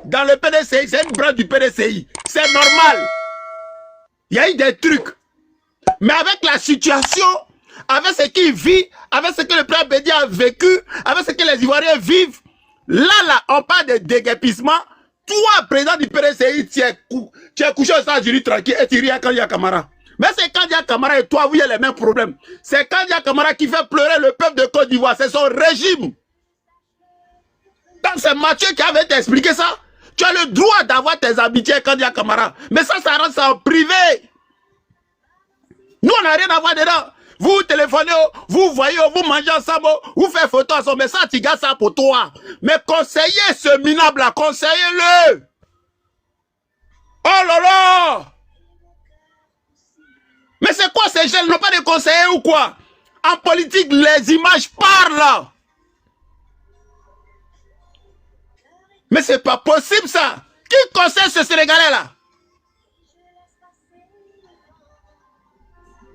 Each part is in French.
dans le PDCI, c'est une branche du PDCI. C'est normal. Il y a eu des trucs. Mais avec la situation, avec ce qu'il vit, avec ce que le président Bédi a vécu, avec ce que les Ivoiriens vivent, là, on parle de déguerpissement. Toi, président du PDCI, tu es couché aux États-Unis tranquille et tu ris à Kandia Kamara. Mais c'est Kandia Kamara et toi, vous avez les mêmes problèmes. C'est Kandia Kamara qui fait pleurer le peuple de Côte d'Ivoire. C'est son régime. Donc c'est Mathieu qui avait expliqué ça. Tu as le droit d'avoir tes amitiés Kandia Kamara. Mais ça rend ça en privé. Nous, on n'a rien à voir dedans. Vous téléphonez, vous voyez, vous mangez ensemble, vous faites photo ensemble. Mais ça, tu gardes ça pour toi. Mais conseillez ce minable-là, conseillez-le. Oh là là. Mais c'est quoi ces jeunes? Ils n'ont pas de conseillers ou quoi? En politique, les images parlent. Mais c'est pas possible ça. Qui conseille ce Sénégalais-là?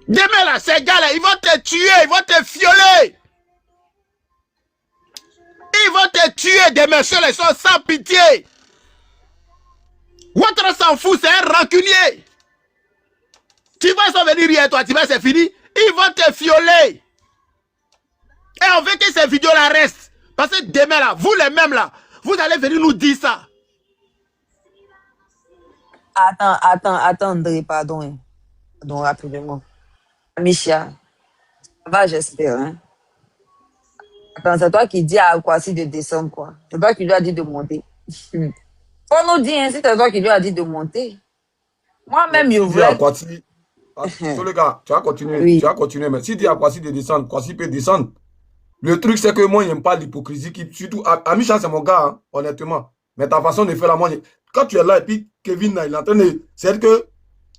Demain là, ces gars-là, ils vont te tuer, ils vont te violer. Ils vont te tuer demain, ils sont sans pitié. Ouattara s'en fout, c'est un rancunier. Tu vas s'en venir hier, toi, tu vas, c'est fini. Ils vont te violer. Et on veut que ces vidéos-là restent. Parce que demain là, vous les mêmes là, vous allez venir nous dire ça. Attends, André, pardon, rapidement. Amicia, ça va, j'espère, hein. Attends, c'est toi qui dis à Kwasi de descendre, quoi. C'est toi qui lui as dit de monter. Faut nous dire, hein, si c'est toi qui lui as dit de monter. Moi-même, je voulais... Le gars, tu vas continuer, oui. Tu vas continuer, mais si tu dis à Kwasi de descendre, Kwasi peut descendre. Le truc, c'est que moi, je n'aime pas l'hypocrisie, surtout, Amicia, c'est mon gars, hein, honnêtement. Mais ta façon de faire la moi, quand tu es là, et puis Kevin, il est en train de... C'est que,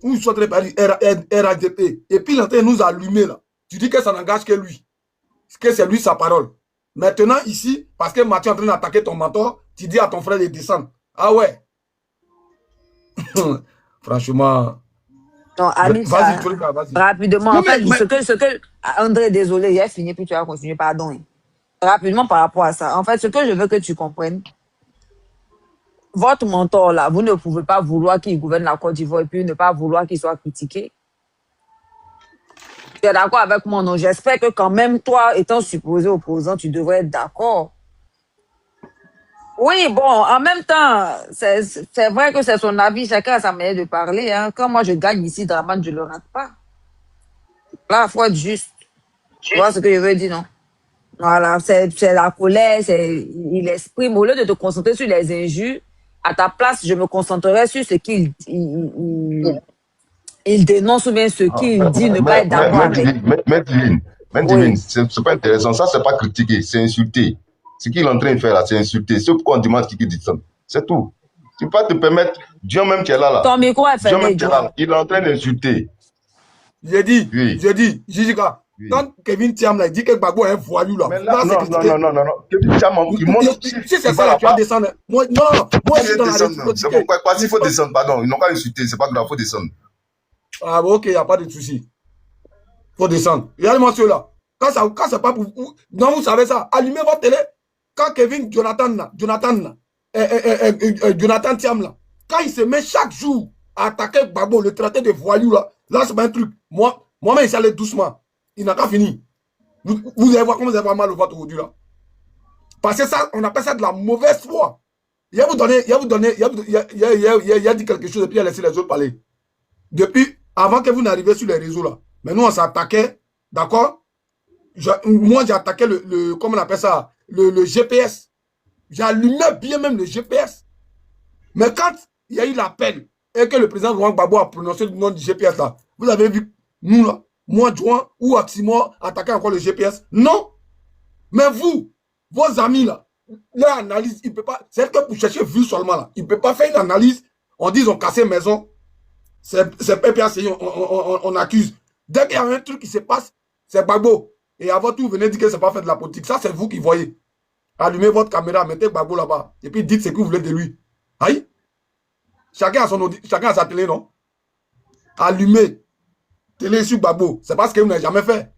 où soit les parler RADP, et puis il est en train de nous allumer, là. Tu dis que ça n'engage que lui. Que c'est lui sa parole. Maintenant, ici, parce que Mathieu est en train d'attaquer ton mentor, tu dis à ton frère de descendre. Ah ouais. Franchement... Non, Amicia, vas-y. Rapidement, en fait, ce que... André, désolé, j'ai fini, puis tu vas continuer, pardon. Rapidement par rapport à ça. En fait, ce que je veux que tu comprennes, votre mentor là, vous ne pouvez pas vouloir qu'il gouverne la Côte d'Ivoire et puis ne pas vouloir qu'il soit critiqué. Tu es d'accord avec moi, non? J'espère que quand même, toi, étant supposé opposant, tu devrais être d'accord. Oui, bon, en même temps, c'est vrai que c'est son avis, chacun a sa manière de parler. Hein. Quand moi je gagne ici, Draman, je ne le rate pas. Là, il faut être juste. Tu vois ce que je veux dire, non? Voilà, c'est la colère, il exprime. Au lieu de te concentrer sur les injures, à ta place, je me concentrerai sur ce qu'il il dénonce ou bien ce qu'il dit ne pas être d'accord avec. Mais c'est pas intéressant. Ça, c'est pas critiquer, c'est insulter. Ce qu'il est en train de faire là, c'est insulter. C'est pourquoi on demande qu'il dit ça. C'est tout. Tu peux pas te permettre, Dieu même qui est là. Ton micro est fermé, Dieu même qui est là. Il est en train d'insulter. J'ai dit, Jijika, quand Kevin Thiam là, il dit que Gbagbo est un voyou là. Mais là, non. Kevin Thiam, il montre. Si c'est ça, tu vas descendre. Moi, je suis dans la république. C'est pourquoi, il faut descendre, pardon. Ils n'ont pas insulté, c'est pas grave, il faut descendre. Ah, bon, ok, il n'y a pas de souci. Il faut descendre. Regardez-moi ceux-là. Quand c'est pas pour vous. Non, vous savez ça. Allumez votre télé. Quand Kevin, Jonathan Thiam là, quand il se met chaque jour à attaquer Gbagbo, le traité de voyou là, c'est pas un truc. Moi-même, il s'allait doucement. Il n'a pas fini. Vous allez voir comment vous allez avoir mal au ventre aujourd'hui là. Parce que ça, on appelle ça de la mauvaise foi. Il a dit quelque chose et puis il a laissé les autres parler. Depuis, avant que vous n'arriviez sur les réseaux là, mais nous on s'attaquait, d'accord? Moi j'ai attaqué comment on appelle ça? Le GPS. J'allumais bien même le GPS. Mais quand il y a eu l'appel et que le président Laurent Gbagbo a prononcé le nom du GPS là, vous avez vu, nous là, moi, Juan ou Aximo attaquer encore le GPS? Non. Mais vous, vos amis là, leur analyse, il ne peut pas, c'est que pour chercher vue seulement là, il ne peut pas faire une analyse, on dit ils ont cassé maison, c'est PPACI, on accuse. Dès qu'il y a un truc qui se passe, c'est Gbagbo. Et avant tout, vous venez dire que ce n'est pas fait de la politique. Ça, c'est vous qui voyez. Allumez votre caméra, mettez Gbagbo là-bas. Et puis dites ce que vous voulez de lui. Aïe. Chacun a sa télé, non? Allumez. Télé sur Gbagbo. C'est pas ce que vous n'avez jamais fait.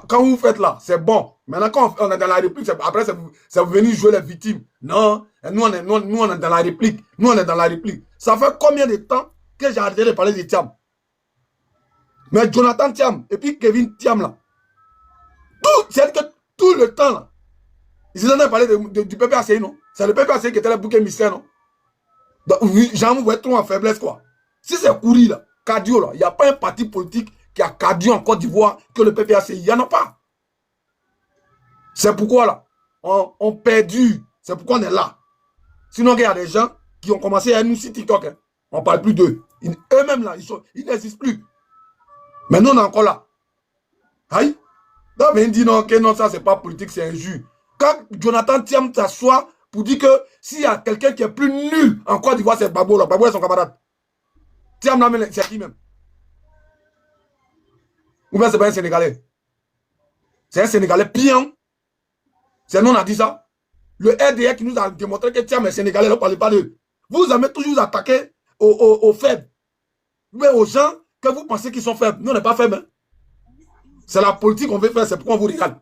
Quand vous faites là, c'est bon. Maintenant, quand on est dans la réplique, après, c'est venu jouer les victimes. Non, nous, on est dans la réplique. Nous, on est dans la réplique. Ça fait combien de temps que j'ai arrêté de parler de Thiam? Mais Jonathan Thiam et puis Kevin Thiam, là, c'est que tout le temps, là, ils en ont parlé du PPACI, non? C'est le PPACI qui était le bouquet mystère, non? Donc, j'en vois trop en faiblesse, quoi. Si c'est Kouri, là, Kadio, là, il n'y a pas un parti politique qui a Kadio en Côte d'Ivoire que le PPACI. Il n'y en a pas. C'est pourquoi là, on perdu. C'est pourquoi on est là. Sinon, il y a des gens qui ont commencé à nous sur TikTok. Hein. On ne parle plus d'eux. Eux-mêmes là, ils n'existent plus. Mais nous, on est encore là. Aïe. Donc, on dit non, que non, ça, c'est pas politique, c'est injure. Quand Jonathan Thiam s'assoit pour dire que s'il y a quelqu'un qui est plus nul en Côte d'Ivoire, c'est Babo là. Babo est son camarade. Thiam, c'est qui même? Ou bien c'est pas un Sénégalais? C'est un Sénégalais pion. C'est nous, on a dit ça. Le RDR qui nous a démontré que Thiam est Sénégalais, ne parlez pas d'eux. Vous avez toujours attaqué aux faibles. Mais aux gens que vous pensez qu'ils sont faibles. Nous, on n'est pas faibles. Hein. C'est la politique qu'on veut faire, c'est pourquoi on vous regarde.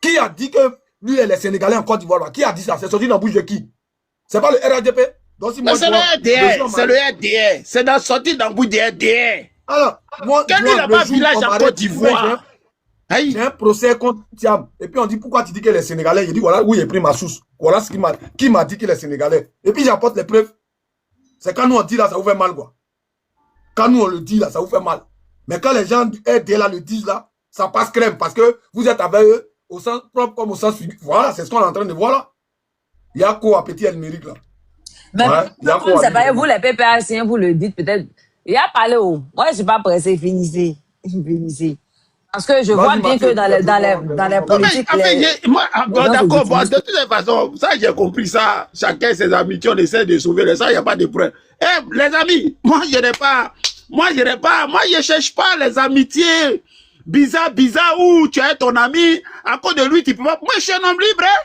Qui a dit que lui et les Sénégalais en Côte d'Ivoire? Qui a dit ça? C'est sorti dans la bouche de qui? C'est pas le RADP? C'est le RDR. C'est le RDR. C'est sorti dans la bouche du RDR. Alors, moi, quand il n'a pas village en Côte d'Ivoire. J'ai un procès contre Thiam. Et puis on dit pourquoi tu dis que les Sénégalais? Il dit voilà où j'ai pris ma source. Voilà ce qui m'a dit qu'il est Sénégalais. Et puis j'apporte les preuves. C'est quand nous on dit là, ça vous fait mal quoi. Quand nous on le dit là, ça vous fait mal. Mais quand les gens du RD là le disent là, ça passe crème parce que vous êtes avec eux au sens propre comme au sens figuré. Voilà, c'est ce qu'on est en train de voir là. Il y a quoi à petit numérique là. Mais ouais, c'est pas vous les PPAC, vous le dites peut-être. Il y a parlé où? Moi je suis pas pressé, finissez. Finissez. Parce que je vois bien que dans les politiques... Moi, d'accord, bon, de toutes les façons, ça j'ai compris ça. Chacun ses amitiés, on essaie de sauver les ça, il n'y a pas de problème. Eh, les amis, moi je cherche pas les amitiés bizarres où tu as ton ami, à cause de lui, tu peux pas... Moi je suis un homme libre, hein?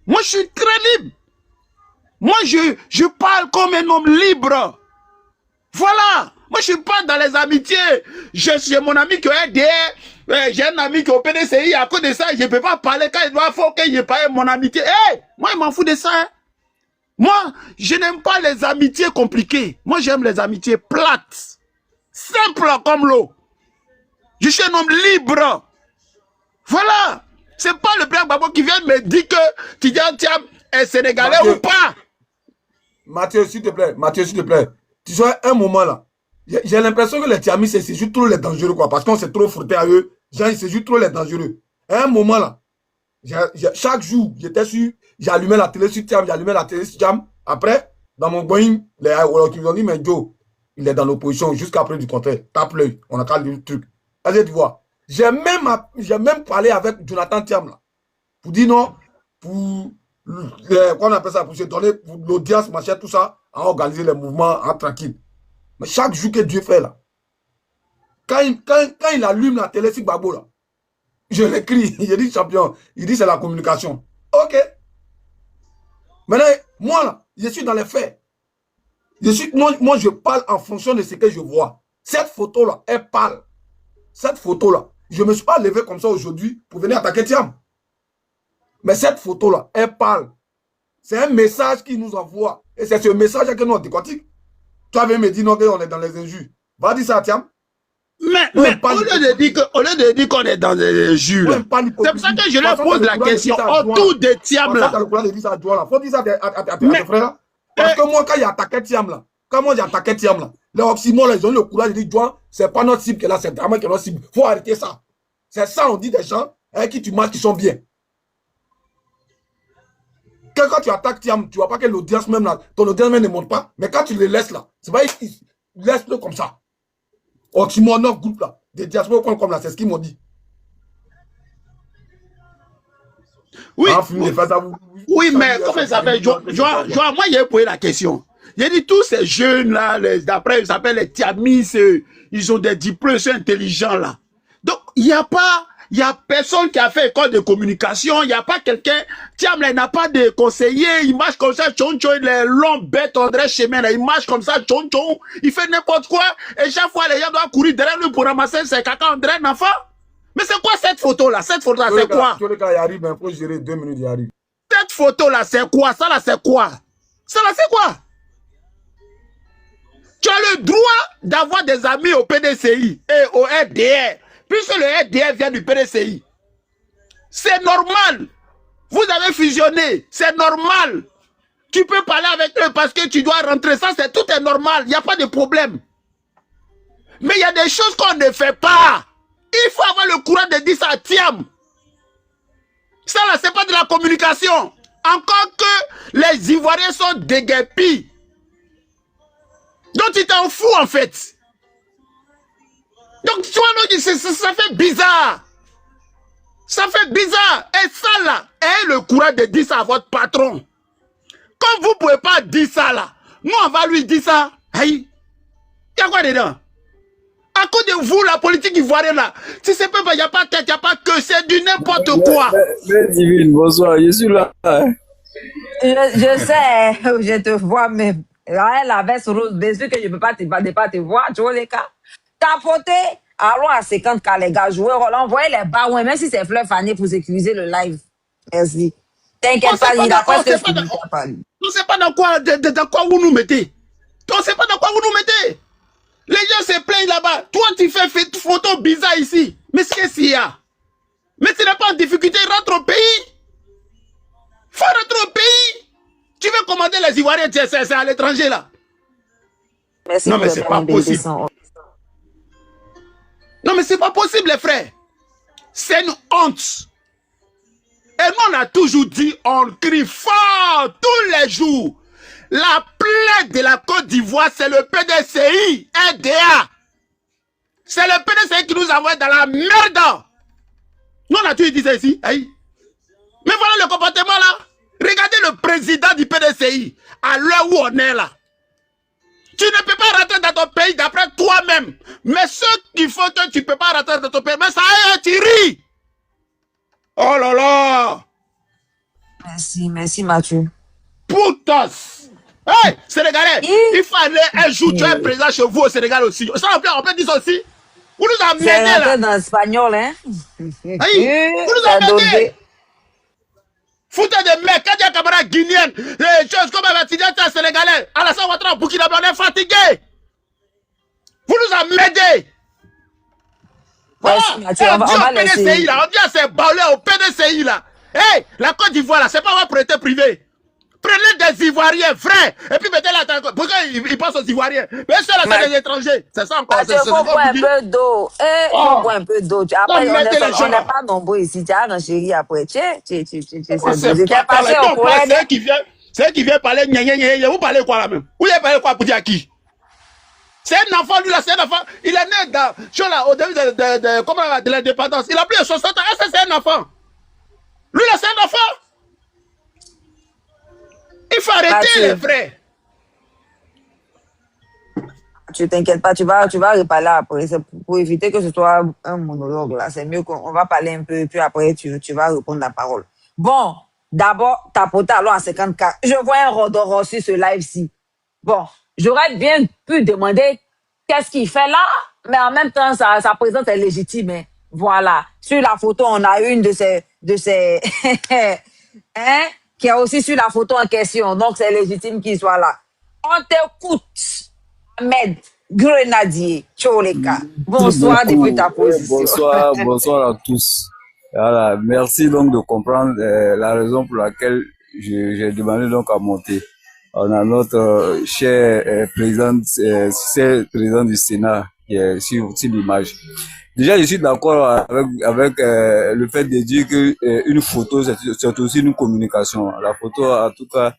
Moi je suis très libre. Moi je parle comme un homme libre. Voilà. Moi, je suis pas dans les amitiés. J'ai mon ami qui est RDR. J'ai un ami qui est au PDCI. À cause de ça, je ne peux pas parler quand il doit faut que je parle mon amitié. Hey, moi, je m'en fous de ça. Hein. Moi, je n'aime pas les amitiés compliquées. Moi, j'aime les amitiés plates. Simples comme l'eau. Je suis un homme libre. Voilà. C'est pas le père Babo qui vient me dire que Tidjane Thiam est sénégalais Mathieu, ou pas. Mathieu, s'il te plaît. Mathieu, s'il te plaît. Tu sais, un moment là. J'ai l'impression que les Thiamis, c'est juste trop les dangereux, quoi. Parce qu'on s'est trop frotté à eux. C'est juste trop les dangereux. À un moment, là, chaque jour, j'étais sur, j'allumais la télé sur Thiam, j'allumais la télé sur Thiam. Après, dans mon Boeing, les qui m'ont dit, mais Joe, il est dans l'opposition jusqu'à près du contraire. Tape l'œil. On a calé le truc. Allez, tu vois. J'ai même parlé avec Jonathan Thiam, là. Pour dire non, pour, qu'on appelle ça, pour se donner, pour l'audience, machin, tout ça, à organiser les mouvements en tranquille. Mais chaque jour que Dieu fait là, quand il allume la télé sur Babo là, je l'écris, il dit champion, il dit c'est la communication. Ok. Maintenant, moi là, je suis dans les faits. Moi je parle en fonction de ce que je vois. Cette photo là, elle parle. Cette photo là, je ne me suis pas levé comme ça aujourd'hui pour venir attaquer Thiam. Mais cette photo là, elle parle. C'est un message qu'il nous envoie. Et c'est ce message que nous on décortique. Toi, viens me dire non, qu'on est dans les injures. Va dire ça à Thiam. Mais au lieu de dire qu'on est dans les injures, c'est pour ça que je leur pose la question autour de Thiam là. Faut dire ça à tes frères. Parce que moi, quand il attaqué Thiam là, les oxymores, ils ont le courage de dire, c'est pas notre cible qui est là, c'est vraiment qui est notre cible. Faut arrêter ça. C'est ça, on dit des gens avec qui tu marches qui sont bien. Quand tu attaques Thiam, tu vois pas que l'audience même là, ton audience même ne monte pas. Mais quand tu les laisses là, c'est pas laisse-le comme ça. Oxymore, notre groupe là, des diasporas comme là, c'est ce qu'ils m'ont dit. Oui, oui, mais comment ça s'appelle? Moi, j'ai posé la question. J'ai dit, tous ces jeunes là, d'après, ils s'appellent les Thiamis, ils ont des diplômes, ils sont intelligents là. Donc, il n'y a personne qui a fait école de communication, il n'y a pas quelqu'un, Thiam là, il n'a pas de conseiller, il marche comme ça, tchon, il est long, bête, André chemin là, il marche comme ça, tchon, il fait n'importe quoi, et chaque fois, les gens doivent courir derrière lui pour ramasser ses caca André, n'enfant. Mais c'est quoi cette photo-là? Cette photo-là, c'est quoi? Tous les cas, il arrive, il faut gérer 2 minutes, il arrive. Cette photo-là, c'est quoi? Ça là, c'est quoi? Ça là, c'est quoi? Tu as le droit d'avoir des amis au PDCI et au RDR, puisque le RDR vient du PDCI. C'est normal. Vous avez fusionné, c'est normal. Tu peux parler avec eux parce que tu dois rentrer. Ça, c'est tout est normal. Il n'y a pas de problème. Mais il y a des choses qu'on ne fait pas. Il faut avoir le courage de dire ça à Thiam. Ça, là, c'est pas de la communication. Encore que les Ivoiriens sont déguerpis. Donc, tu t'en fous, en fait. Donc, tu vois, ça fait bizarre. Ça fait bizarre. Et ça, là, ayez le courage de dire ça à votre patron. Comme vous ne pouvez pas dire ça, là, nous, on va lui dire ça. Aïe. Il y a quoi dedans? À cause de vous, la politique ivoirienne, là, tu sais pas, il n'y a pas de tête, il n'y a pas que c'est du n'importe quoi. Mais Divine, bonsoir, je suis là. Je sais, je te vois, mais là, la veste rose, bien sûr que je ne peux pas te voir, tu vois les cas. Tapoter, allons à 50K, les gars, jouer, envoyer les bas, même si c'est fleur fanée pour sécuriser le live. Merci. T'inquiète pas, il a presque fini. On ne sait pas dans quoi vous nous mettez. On ne sait pas dans quoi vous nous mettez. Les gens se plaignent là-bas. Toi, tu fais photo bizarre ici. Mais qu'est-ce qu'il y a? Mais tu n'es pas en difficulté, rentre au pays. Faut rentrer au pays. Tu veux commander les Ivoiriens, c'est à l'étranger là. Merci. Non, mais c'est pas possible. Non, mais c'est pas possible, les frères. C'est une honte. Et nous, on a toujours dit, on crie fort tous les jours. La plaie de la Côte d'Ivoire, c'est le PDCI, RDA. C'est le PDCI qui nous envoie dans la merde. Nous, on a toujours dit ça ici. Aïe. Mais voilà le comportement là. Regardez le président du PDCI, à l'heure où on est là. Tu ne peux pas rentrer dans ton pays d'après toi-même. Mais ce qu'il faut que tu ne peux pas rentrer dans ton pays, mais ça y est, tu ris. Oh là là. Merci Mathieu. Putas. Hey, Sénégalais, il fallait un jour tu es présent chez vous au Sénégal aussi. Ça, on peut dire ça aussi. Vous nous amenez là. C'est dans l'espagnol, hein. Hey, vous nous amenez. Foutez des mecs, quand il y a un camarade guinéen, les choses comme un étudiant sénégalais, Alassane Ouattara, Burkina Faso, on est fatigué. Vous nous amenez. Voilà, on dit au PDCI là, on dit à ces baoulés au PDCI là. Hey, la Côte d'Ivoire là, c'est pas votre propriété privée. Prenez des Ivoiriens vrais et puis mettez là. Pourquoi ils pensent aux Ivoiriens? Mais ceux-là, c'est des étrangers. C'est ça encore. Il faut boire un peu d'eau. Il faut boire un peu d'eau. Après, on n'est pas nombreux ici. Tu as un chéri après. C'est qui vient parler. Vous parlez quoi là même? Vous parlez quoi pour dire à qui? C'est un enfant, lui là, c'est un enfant. Il est né au début de l'indépendance. Il a plus de 60 ans. Est-ce que c'est un enfant? Lui là, c'est un enfant. Il faut arrêter les vrais. Tu t'inquiètes pas, tu vas reparler après. C'est pour éviter que ce soit un monologue là. C'est mieux qu'on va parler un peu, puis après tu vas répondre la parole. Bon, d'abord, tapoter alors à 50K. Je vois un rodor sur ce live-ci. Bon, j'aurais bien pu demander qu'est-ce qu'il fait là, mais en même temps, sa présence est légitime. Hein. Voilà. Sur la photo, on a une de ces hein, qui est aussi sur la photo en question. Donc, c'est légitime qu'il soit là. On t'écoute, Ahmed Grenadier, Tcholeka. Bonsoir depuis ta position. Bonsoir à tous. Voilà, merci donc de comprendre la raison pour laquelle j'ai demandé donc à monter. On a notre cher président du Sénat qui est sur l'image. Déjà, je suis d'accord avec le fait de dire que une photo, c'est aussi une communication. La photo, en tout cas,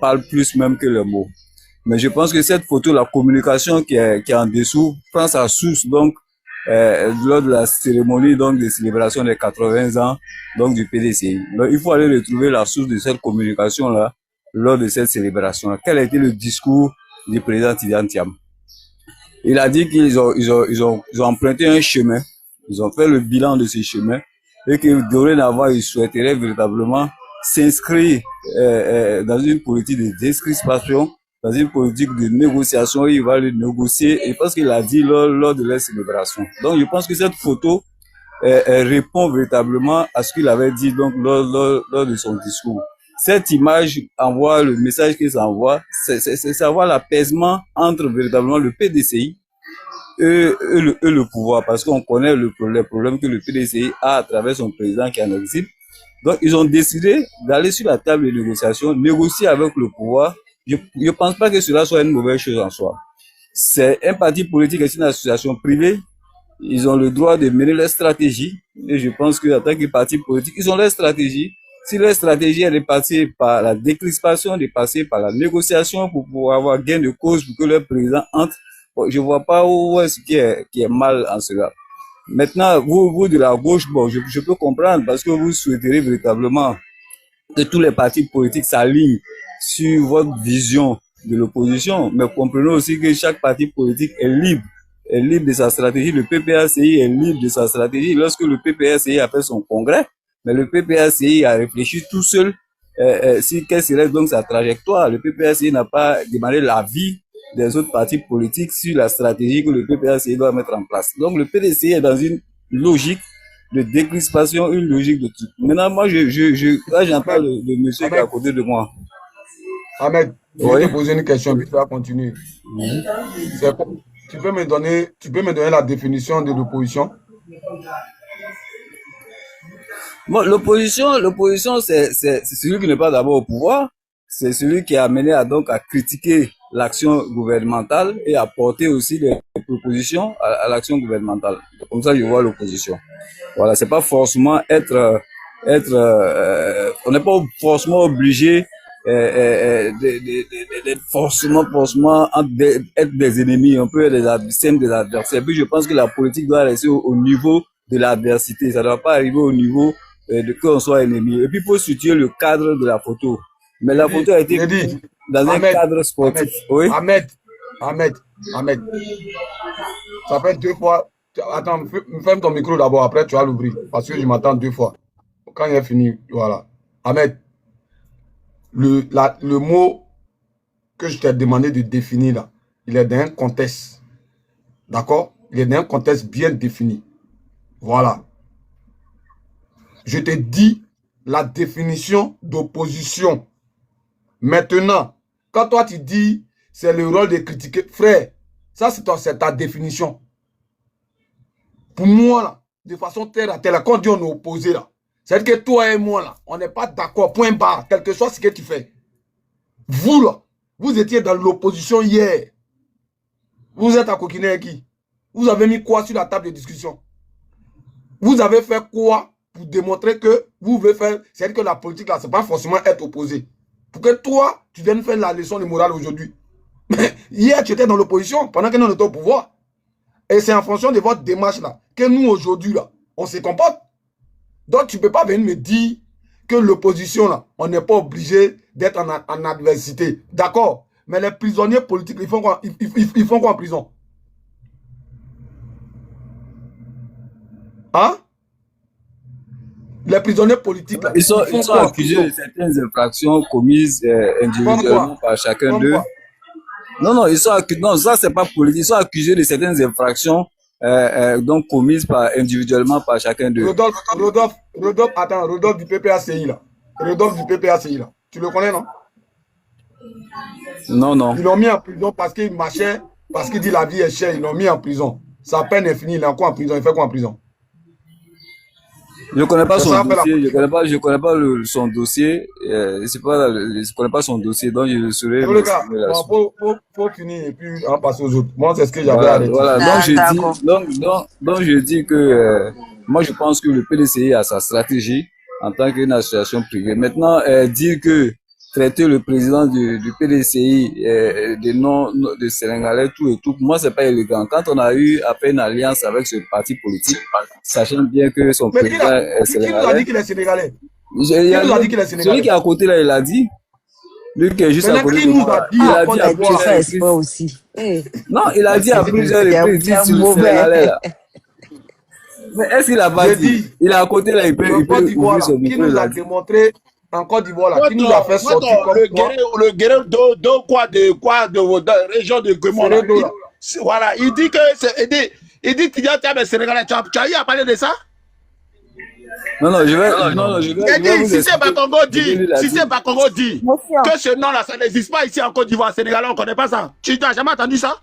parle plus même que le mot. Mais je pense que cette photo, la communication qui est en dessous, prend sa source donc lors de la cérémonie donc de célébration des 80 ans donc du PDCI. Donc, il faut aller retrouver la source de cette communication-là lors de cette célébration. Quel a été le discours du président Tidjane Thiam? Il a dit qu'ils ont emprunté un chemin, ils ont fait le bilan de ce chemin et que dorénavant, ils souhaiteraient véritablement s'inscrire dans une politique de discrimination, dans une politique de négociation. Il va le négocier et parce qu'il a dit lors de la célébration. Donc, je pense que cette photo répond véritablement à ce qu'il avait dit donc lors de son discours. Cette image envoie le message qu'il s'envoie, c'est savoir l'apaisement entre véritablement le PDCI et le pouvoir, parce qu'on connaît les problèmes que le PDCI a à travers son président qui est en exil. Donc, ils ont décidé d'aller sur la table de négociation, négocier avec le pouvoir. Je ne pense pas que cela soit une mauvaise chose en soi. C'est un parti politique et c'est une association privée. Ils ont le droit de mener leur stratégie. Et je pense qu'en tant que parti politique, ils ont leur stratégie. Si leur stratégie est de passer par la décrispation, de passer par la négociation pour pouvoir avoir gain de cause pour que leur président entre, je ne vois pas où est-ce qui est mal en cela. Maintenant, vous de la gauche, bon, je peux comprendre parce que vous souhaiterez véritablement que tous les partis politiques s'alignent sur votre vision de l'opposition, mais comprenez aussi que chaque parti politique est libre de sa stratégie. Le PPACI est libre de sa stratégie. Lorsque le PPACI a fait son congrès, mais le PPACI a réfléchi tout seul sur quelle serait donc sa trajectoire. Le PPACI n'a pas demandé l'avis des autres partis politiques sur la stratégie que le PPACI doit mettre en place. Donc le PDCI est dans une logique de décrispation, une logique de truc. Maintenant, moi, là, j'en parle de monsieur qui est à côté de moi. Ahmed, je Oui. vais te poser une question, puis tu vas continuer. Tu peux me donner la définition de l'opposition? Bon, l'opposition, c'est celui qui n'est pas d'abord au pouvoir. C'est celui qui est amené à critiquer l'action gouvernementale et à porter aussi des propositions à l'action gouvernementale. Comme ça, je vois l'opposition. Voilà, c'est pas forcément on n'est pas forcément obligé d'être forcément être des ennemis, on peut être des adversaires. Puis je pense que la politique doit rester au niveau de l'adversité. Ça ne doit pas arriver au niveau de qu'on soit ennemi. Et puis, il faut situer le cadre de la photo. Mais la photo a été dans un cadre sportif. Oui. Ahmed. Ça fait 2 fois. Attends, ferme ton micro d'abord, après tu vas l'ouvrir. Parce que je m'attends 2 fois. Quand il est fini, voilà. Ahmed, le mot que je t'ai demandé de définir là, il est dans un contexte. D'accord? Il est dans un contexte bien défini. Voilà. Je te dis la définition d'opposition. Maintenant, quand toi tu dis c'est le rôle de critiquer, frère, ça c'est ta définition. Pour moi, là, de façon terre à terre, quand on dit on est opposé, là, c'est-à-dire que toi et moi, là, on n'est pas d'accord, point barre, quel que soit ce que tu fais. Vous, là, vous étiez dans l'opposition hier. Vous êtes à coquiner avec qui? Vous avez mis quoi sur la table de discussion? Vous avez fait quoi pour démontrer que vous voulez faire, c'est-à-dire que la politique, là, c'est pas forcément être opposé. Pour que toi, tu viennes faire la leçon de morale aujourd'hui. Mais hier, tu étais dans l'opposition pendant que nous étions au pouvoir. Et c'est en fonction de votre démarche là que nous, aujourd'hui, là, on se comporte. Donc, tu ne peux pas venir me dire que l'opposition, là, on n'est pas obligé d'être en adversité. D'accord. Mais les prisonniers politiques, ils font quoi en prison? Hein? Les prisonniers politiques, là, Ils sont quoi accusés de certaines infractions commises individuellement par chacun d'eux. Non, ils sont accusés. Non, ça, c'est pas politique. Ils sont accusés de certaines infractions donc commises individuellement par chacun d'eux. Rodolphe du PPACI, là. Rodolphe du PPACI, là. Tu le connais, non? Non. Ils l'ont mis en prison parce qu'il marchait, parce qu'il dit la vie est chère. Ils l'ont mis en prison. Sa peine est finie. Il est encore en prison. Il fait quoi en prison? Je connais pas son dossier. Je connais pas son dossier. Je connais pas son dossier, donc je le saurais. Les gars, faut finir et puis on passe aux autres. Moi, c'est ce que j'avais arrêté. Voilà. Donc je dis que moi je pense que le PDCI a sa stratégie en tant qu'une association privée. Maintenant, dire que traiter le président du PDCI de nom de Sénégalais, tout et tout, pour moi, c'est pas élégant. Quand on a eu à faire une alliance avec ce parti politique, sachant bien que son président est sénégalais. Qui nous a dit qu'il est sénégalais? Qui nous a dit qu'il est sénégalais? Celui qui est à côté là, il a dit. Lui qui est juste à côté de moi. Il a dit à plusieurs reprises aussi. Non, il a dit à plusieurs reprises, il dit sur le Sénégalais là. Mais est-ce qu'il a pas dit? Il est à côté là, il peut ouvrir son micro. Qui nous a démontré en Côte d'Ivoire, là, qui nous a fait sortir le guerre de votre région de Guémon. Voilà, il dit que il dit Sénégalais. Tu as eu à parler de ça? Non, non, je vais, je vais J'ai dit, vous si c'est expliquer. Bakongo dit, si c'est Bakongo dit Monsieur, que ce nom-là, ça n'existe pas ici en Côte d'Ivoire, Sénégal, on ne connaît pas ça. Tu n'as jamais entendu ça?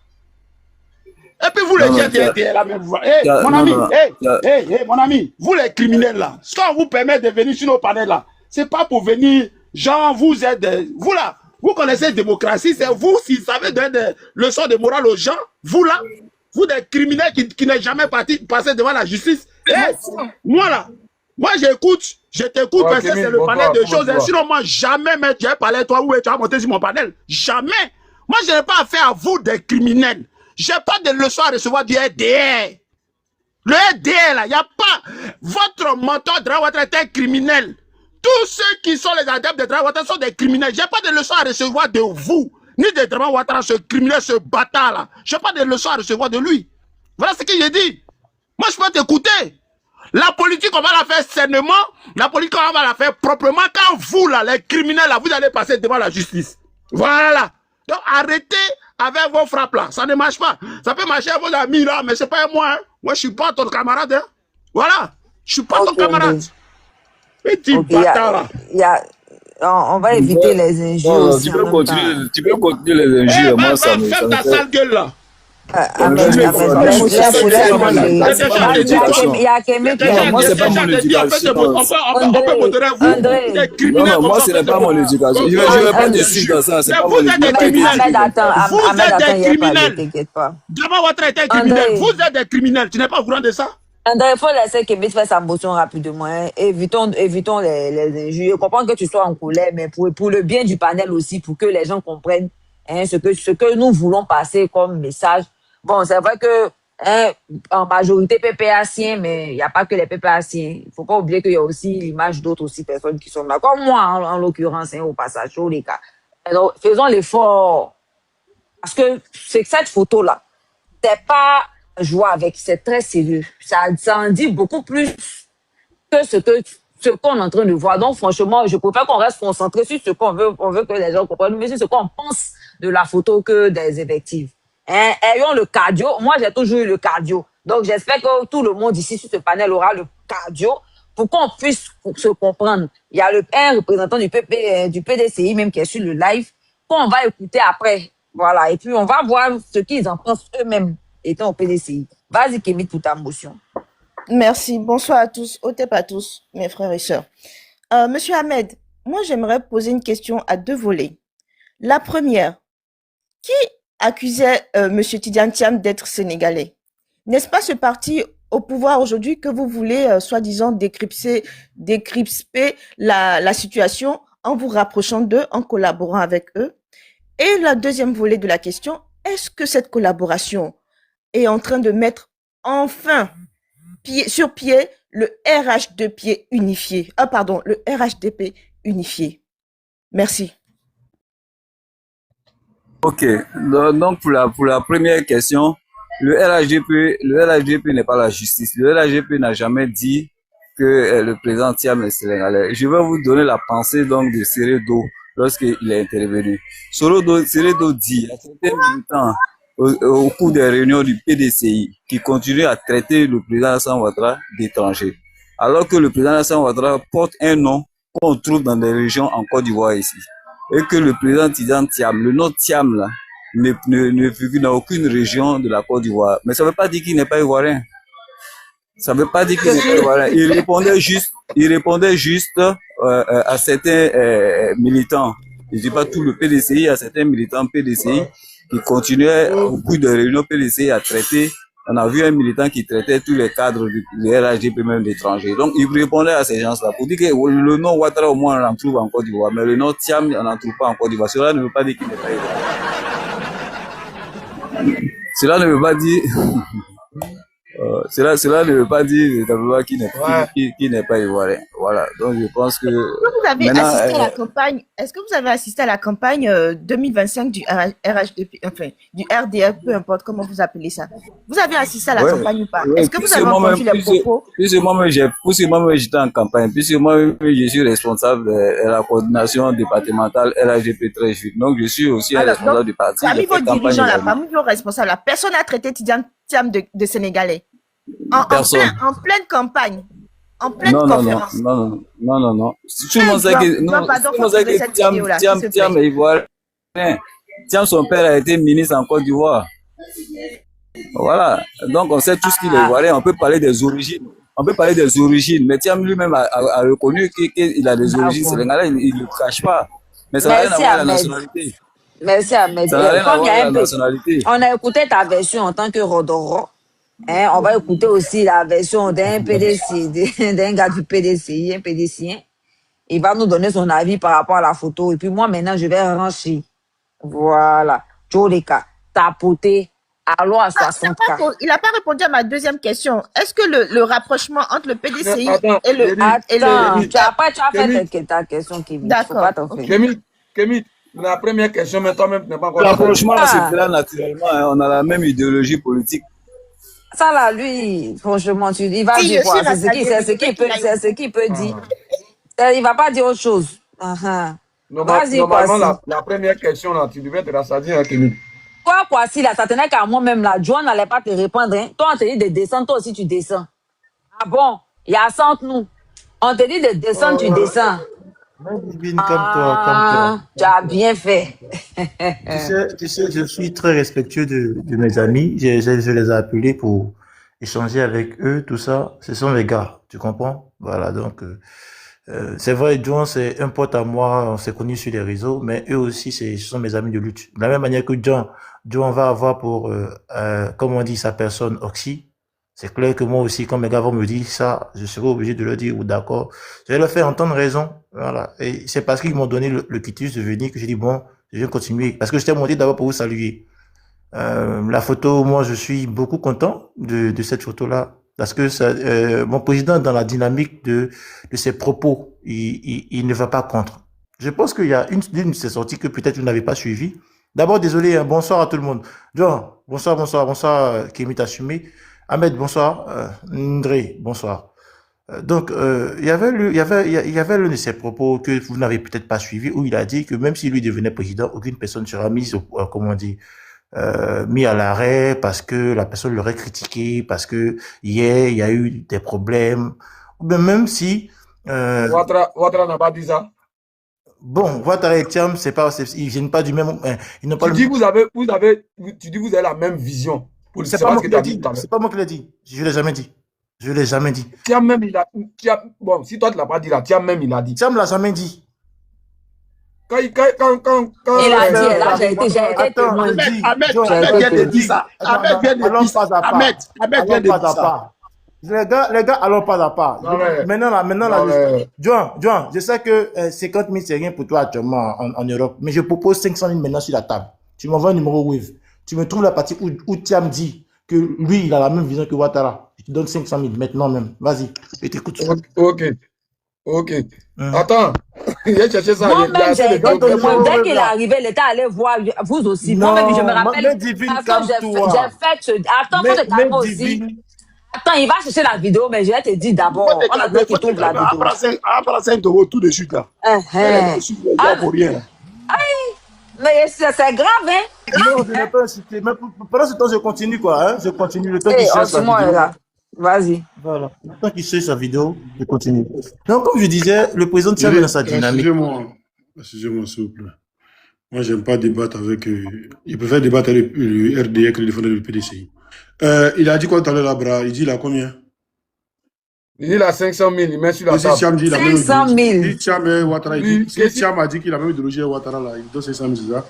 Et puis vous les Non, non, gens là même. Hey, mon non, ami, non, mon ami, vous les criminels là, ce qu'on vous permet de venir sur nos panels là, c'est pas pour venir, genre vous êtes, vous là, vous connaissez la démocratie, c'est vous, si vous savez donner des leçons de morale aux gens, vous là, vous des criminels qui n'êtes jamais passé devant la justice. Hey, moi là, moi je t'écoute parce que c'est le panel de choses. Sinon moi jamais, mais tu as parlé toi ou tu as monté sur mon panel. Jamais. Moi je n'ai pas affaire à vous des criminels. J'ai pas de leçons à recevoir du RDR. Le RDR là, il n'y a pas. Votre mentor Drawata est un criminel. Tous ceux qui sont les adeptes de Drawata sont des criminels. J'ai pas de leçons à recevoir de vous, ni de Drawata, ce criminel, ce bâtard là. J'ai pas de leçons à recevoir de lui. Voilà ce que j'ai dit. Moi je peux t'écouter. La politique, on va la faire sainement. La politique, on va la faire proprement. Quand vous, là, les criminels, là, vous allez passer devant la justice. Voilà. Donc, arrêtez avec vos frappes, là. Ça ne marche pas. Ça peut marcher à vos amis, là, mais c'est pas moi. Hein. Moi, je suis pas ton camarade. Hein. Voilà. Je suis pas ton camarade. Petit bâtard, là. On va éviter les injures. Non, aussi tu peux continuer les injures. Eh, Moi, ça me ferme ta sale gueule, là. Ahmed, il y a moi, c'est pas mon éducation. André, non, moi, ce n'est pas mon éducation. Je ne vais pas te suivre dans ça. C'est pas mon éducation. Vous êtes des criminels. Dama Ouattara est un criminel. Vous êtes des criminels. Tu n'es pas au courant de ça? André, il faut laisser Kébit faire sa motion rapidement. Hein. Évitons les injures. Je comprends que tu sois en colère, mais pour le bien du panel aussi, pour que les gens comprennent hein, ce que nous voulons passer comme message. Bon, c'est vrai que hein, en majorité PPAciens, mais il n'y a pas que les PPAciens. Il ne faut pas oublier qu'il y a aussi l'image d'autres aussi personnes qui sont là, comme moi en l'occurrence, hein, au passage, sur les cas. Alors, faisons l'effort. Parce que c'est que cette photo-là, c'est pas jouer avec, c'est très sérieux. Ça en dit beaucoup plus que ce qu'on est en train de voir. Donc, franchement, je préfère qu'on reste concentré sur ce qu'on veut. On veut que les gens comprennent, mais c'est ce qu'on pense de la photo que des effectifs. Hein, ayons le cardio. Moi, j'ai toujours eu le cardio. Donc, j'espère que tout le monde ici sur ce panel aura le cardio pour qu'on puisse se comprendre. Il y a un représentant du PDCI même qui est sur le live qu'on va écouter après. Voilà. Et puis, on va voir ce qu'ils en pensent eux-mêmes étant au PDCI. Vas-y, Kémy, pour ta motion. merci. Bonsoir à tous. Otep à tous, mes frères et sœurs. Monsieur Ahmed, moi, j'aimerais poser une question à deux volets. La première, qui accusait Monsieur Tidiane Thiam d'être sénégalais? N'est-ce pas ce parti au pouvoir aujourd'hui que vous voulez, soi-disant, décrypter la situation en vous rapprochant d'eux, en collaborant avec eux? Et la deuxième volet de la question, est-ce que cette collaboration est en train de mettre enfin sur pied le RHDP unifié? Le RHDP unifié. Merci. Ok, donc pour la première question, le RHDP n'est pas la justice. Le RHDP n'a jamais dit que le président Thiam est sénégalais. Je vais vous donner la pensée donc de Seredo lorsqu'il est intervenu. Seredo dit à certains militants au cours des réunions du PDCI qui continuent à traiter le président Alassane Ouattara d'étranger. Alors que le président Alassane Ouattara porte un nom qu'on trouve dans des régions en Côte d'Ivoire ici. Et que le président Tidiane Thiam, le nom Thiam là, ne figure dans aucune région de la Côte d'Ivoire. Mais ça ne veut pas dire qu'il n'est pas ivoirien. Ça ne veut pas dire qu'il n'est pas ivoirien. Il répondait juste à certains militants. Je ne dis pas tout le PDCI, à certains militants PDCI qui continuaient au cours de réunions PDCI à traiter. On a vu un militant qui traitait tous les cadres du RHDP même d'étrangers. Donc, il répondait à ces gens-là pour dire que le nom Ouattara, au moins, on en trouve en Côte d'Ivoire. Mais le nom Thiam, on n'en trouve pas en Côte d'Ivoire. Cela ne veut pas dire qu'il n'est pas ivoirien. Cela ne veut pas dire... cela ne veut pas dire véritablement qu'il n'est pas ivoirien. Voilà. Donc, je pense que... Est-ce que vous avez assisté à la campagne 2025 du RHDP, enfin, du RDR, peu importe comment vous appelez ça? Vous avez assisté à la campagne ou pas? Est-ce que vous avez entendu les propos? Puisque moi-même, j'étais en campagne, puisque moi-même, je suis responsable de la coordination départementale RHDP 13-8. Donc, je suis aussi responsable du parti. Parmi vos dirigeants, là, parmi vos responsables, la personne a traité Tidiane Thiam de Sénégalais. En pleine campagne. en pleine Non, non, non, conférence. non, non, non, non, non. Tout le monde sait John, que, John, non, pardon, tout le faut monde sait trouver que cette vidéo-là, s'il te Thiam plaît. est ivoirien. Thiam, son père a été ministre en Côte d'Ivoire. Voilà. Donc, on sait tout ce qu'il est ivoirien. On peut parler des origines. On peut parler des origines. Mais Thiam lui-même a reconnu qu'il a des origines sénégalaises. Il ne le cache pas. Mais ça n'a rien à Merci voir avec la Ahmed. nationalité. Merci Ahmed. Ça n'a rien à Comme il y voir a avec un la peu, nationalité. on a écouté ta version en tant que Rodoro. Hein, on va écouter aussi la version d'un PDC, d'un gars du PDC, un PDCien. Il va nous donner son avis par rapport à la photo. Et puis moi, maintenant, je vais rancher. Voilà. Jolika, tapoter, allons à 60K. Il n'a pas répondu à ma deuxième question. Est-ce que le rapprochement entre le PDCI Attends, et le... Attends, Kémy, tu as fait Kémy, ta question, Kevin. Faut D'accord. pas t'en faire. Kémy, la première question, mais toi-même, tu n'es pas encore Rapprochement, Ah. c'est là naturellement. Hein, on a la même idéologie politique. Ça là, lui, franchement, il va Si dire je quoi? suis C'est ce qu'il peut dire. Il va pas dire autre chose. Vas-y, Normalement, Kwasi. la première question, là, tu devais te rassasier, hein, Kémy. Toi, Kwasi, là, ça tenait qu'à moi-même, là. John n'allait pas te répondre. Hein. Toi, on te dit de descendre, toi aussi, tu descends. Ah bon? Il y a 100 nous. On te dit de descendre, tu descends. Même Divine comme toi. Tu as bien fait. Tu sais, je suis très respectueux de mes amis. Je les ai appelés pour échanger avec eux, tout ça. Ce sont les gars, tu comprends? Voilà, donc c'est vrai, John, c'est un pote à moi, on s'est connus sur les réseaux, mais eux aussi, ce sont mes amis de lutte. De la même manière que John va avoir pour, comme on dit, sa personne Oxy. C'est clair que moi aussi, quand mes gars vont me dire ça, je serai obligé de leur dire, ou d'accord, je vais leur faire entendre raison. Voilà. Et c'est parce qu'ils m'ont donné le quitus de venir que j'ai dit, bon, je vais continuer. Parce que je t'ai monté d'abord pour vous saluer. La photo, moi, je suis beaucoup content de cette photo-là. Parce que ça, mon président, dans la dynamique de ses propos, il ne va pas contre. Je pense qu'il y a une de ses sorties que peut-être vous n'avez pas suivi. D'abord, désolé, hein, bonsoir à tout le monde. John, bonsoir, Kémy Assumé. Ahmed, bonsoir. Ndré, bonsoir. Donc, il y avait l'un de ses propos que vous n'avez peut-être pas suivi, où il a dit que même si lui devenait président, aucune personne sera mise, comment dire, mis à l'arrêt parce que la personne l'aurait critiqué, parce que hier il y a eu des problèmes, ou bien même si Ouattara n'a pas dit ça. bon, Ouattara et Thiam, ils viennent pas du même, ils n'ont pas Tu dis vous avez la même vision. C'est pas moi qui l'ai dit. C'est pas moi qui l'ai dit. Je l'ai jamais dit. Je l'ai jamais dit. Thiam même bon, si toi tu l'as pas dit là, Thiam même il a dit. Thiam l'a jamais dit. Quand Il a dit, là, j'ai été témoin. Ahmed vient de dire ça. Ahmed vient de dire ça. Ahmed vient de dire ça. Les gars, allons pas à pas. Maintenant, John, je sais que 50 000 c'est rien pour toi actuellement en Europe, mais je propose 500 000 maintenant sur la table. Tu m'envoies un numéro Wave. Tu me trouves la partie où Thiam dit que lui, il a la même vision que Ouattara. Je te donne 500 000 maintenant même. Vas-y, je t'écoute. Ok. Attends, il a cherché ça. Moi-même, j'ai été témoin. Dès qu'il est arrivé, il était allé voir vous aussi. Moi-même, je me rappelle. Parce que j'ai fait. Attends, faut te calmer aussi. Attends, il va chercher la vidéo, mais je vais te dire d'abord. On a besoin qu'il trouve la vidéo. Après 5 euros tout de suite là. Pour rien. Mais c'est grave, hein? Non, je n'ai pas incité. Mais pendant ce temps, je continue, quoi. Hein? Je continue le temps qu'il cherche sa vidéo. Là. Vas-y. Voilà. Le temps qu'il cherche sa vidéo, je continue. Donc, comme je disais, le président Thiam est dans sa dynamique. Excusez-moi, s'il vous plaît. Moi, j'aime pas débattre avec... il préfère débattre avec le RDA que le défenseur du PDCI. Il a dit quoi tout à l'heure, là, Bra? Il dit il a combien? Il dit il a 500 000, il met sur la table. 500 000. Si Thiam et Ouattara, si Thiam a dit qu'il a même idéologie à Ouattara, là, il donne 500 000, c'est ça?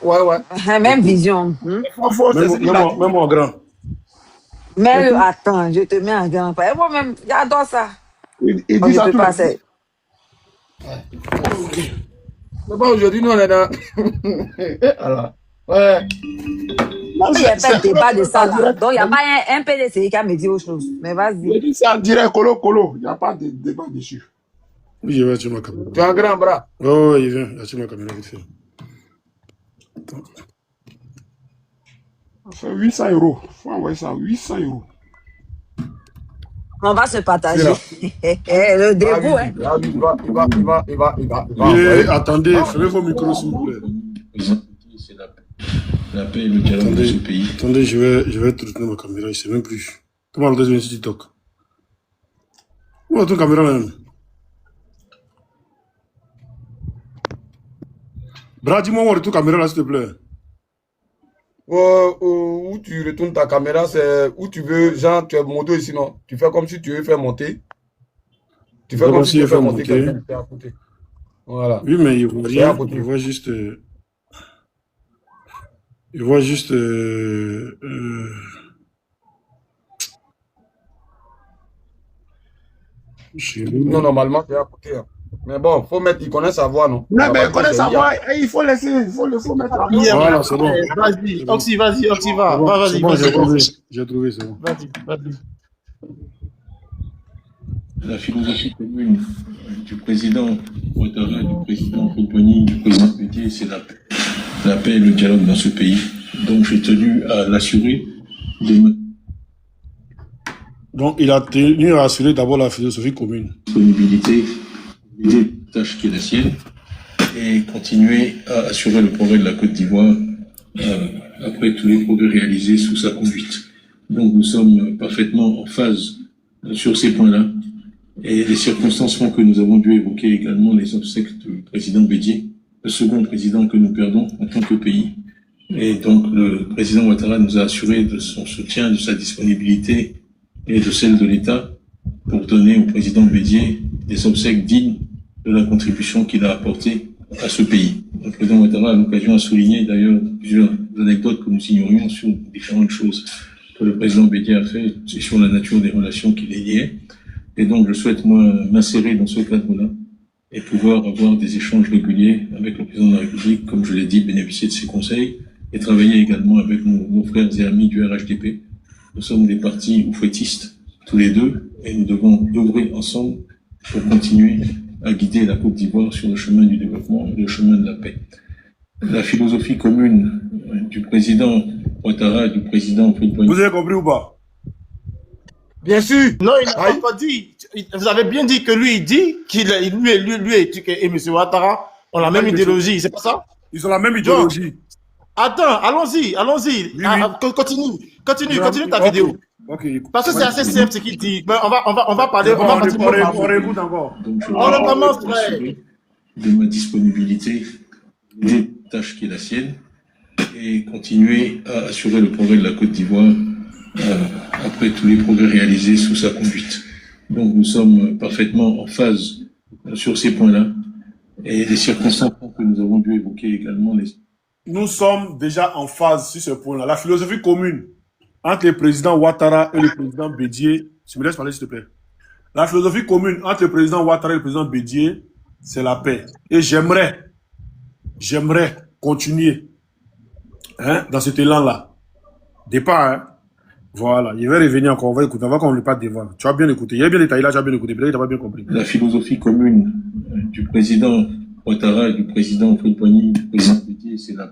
Ouais. Même vision. Même en grand. Mais attends, je te mets en grand. Moi-même, j'adore ça. Il dit ça tout le passer. Mais pas aujourd'hui, nous, on est dans... Alors, ouais. Il y a pas de débat de ça, là. Donc, il n'y a pas un PDC qui a me dit autre chose. Mais vas-y. Je dis ça en direct, colo. Il n'y a pas de débat dessus. Oui, je vais acheter ma caméra. Tu as un grand bras. Oh, il vient. Acheter ma caméra vite fait. Attends. Ça fait 800 euros. Faut envoyer ça, 800 euros. On va se partager. Le début, hein. Il va. Attendez, fermez vos micros, s'il vous plaît. C'est la paix et le dialogue de ce pays. Attendez, je vais tourner ma caméra, je ne sais même plus. Comment on doit sur TikTok? Où est ton caméra là? Bra, dis-moi où est ton caméra là, s'il te plaît. Où tu retournes ta caméra, c'est où tu veux, genre, tu es moto ici, non? Tu fais comme si tu veux faire monter. Tu fais comme si tu veux faire monter quelqu'un qui est à côté. Voilà. Oui, mais il voit C'est à rien. côté. Il voit juste. Il voit juste. Non, normalement, c'est à côté. Hein. Mais bon, faut mettre, il connaît sa voix, non? Non, mais il connaît sa voix. Il faut laisser, faut mettre la voix. Voilà, c'est bon. Vas-y, Oxy, vas-y, Oxy, va. Bon, Vas-y, bon, vas-y. j'ai trouvé, c'est bon. Vas-y. La philosophie commune du président Ouattara, du président Fauponi, du président Bédié, c'est la paix et le dialogue dans ce pays. Donc j'ai tenu à l'assurer Donc il a tenu à assurer d'abord la philosophie commune. Disponibilité des tâches qui est la sienne et continuer à assurer le progrès de la Côte d'Ivoire après tous les progrès réalisés sous sa conduite. Donc nous sommes parfaitement en phase sur ces points-là. Et les circonstances font que nous avons dû évoquer également les obsèques du président Bédié, le second président que nous perdons en tant que pays. Et donc le président Ouattara nous a assuré de son soutien, de sa disponibilité et de celle de l'État pour donner au président Bédié des obsèques dignes de la contribution qu'il a apportée à ce pays. Le président Ouattara a l'occasion de souligner d'ailleurs plusieurs anecdotes que nous ignorions sur différentes choses que le président Bédié a fait et sur la nature des relations qui les liaient. Et donc, je souhaite, moi, m'insérer dans ce cadre-là et pouvoir avoir des échanges réguliers avec le président de la République, comme je l'ai dit, bénéficier de ses conseils et travailler également avec nos frères et amis du RHDP. Nous sommes des partis oufouettistes, tous les deux, et nous devons œuvrer ensemble pour continuer à guider la Côte d'Ivoire sur le chemin du développement et le chemin de la paix. La philosophie commune du président Ouattara et du président Fauponi. Vous avez compris ou pas? Bien sûr. Non, il n'a pas dit. Vous avez bien dit que lui, il dit qu'il lui et M. Ouattara ont la même idéologie, c'est pas ça? Ils ont la même idéologie. Attends, allons-y. Oui. Continue ta vidéo. Ok. Parce que c'est assez simple ce qu'il dit. Ben, on va parler. Bon, on réécoute encore. Donc, je On recommence, frère. de ma disponibilité, des tâches qui est la sienne, et continuer à assurer le progrès de la Côte d'Ivoire après tous les progrès réalisés sous sa conduite. Donc nous sommes parfaitement en phase sur ces points-là, et les circonstances que nous avons dû évoquer également. Nous sommes déjà en phase sur ce point-là. La philosophie commune entre le président Ouattara et le président Bédié, tu me laisses parler s'il te plaît. La philosophie commune entre le président Ouattara et le président Bédié, c'est la paix. Et j'aimerais continuer dans cet élan-là. Départ, Voilà, il va revenir encore, on va écouter, on va qu'on ne pas devant. Tu as bien écouté, il y a bien détaillé là, tu as bien écouté, peut-être que tu n'as pas bien compris. La philosophie commune du président Ouattara et du président Fauponi, du président Bédié, c'est la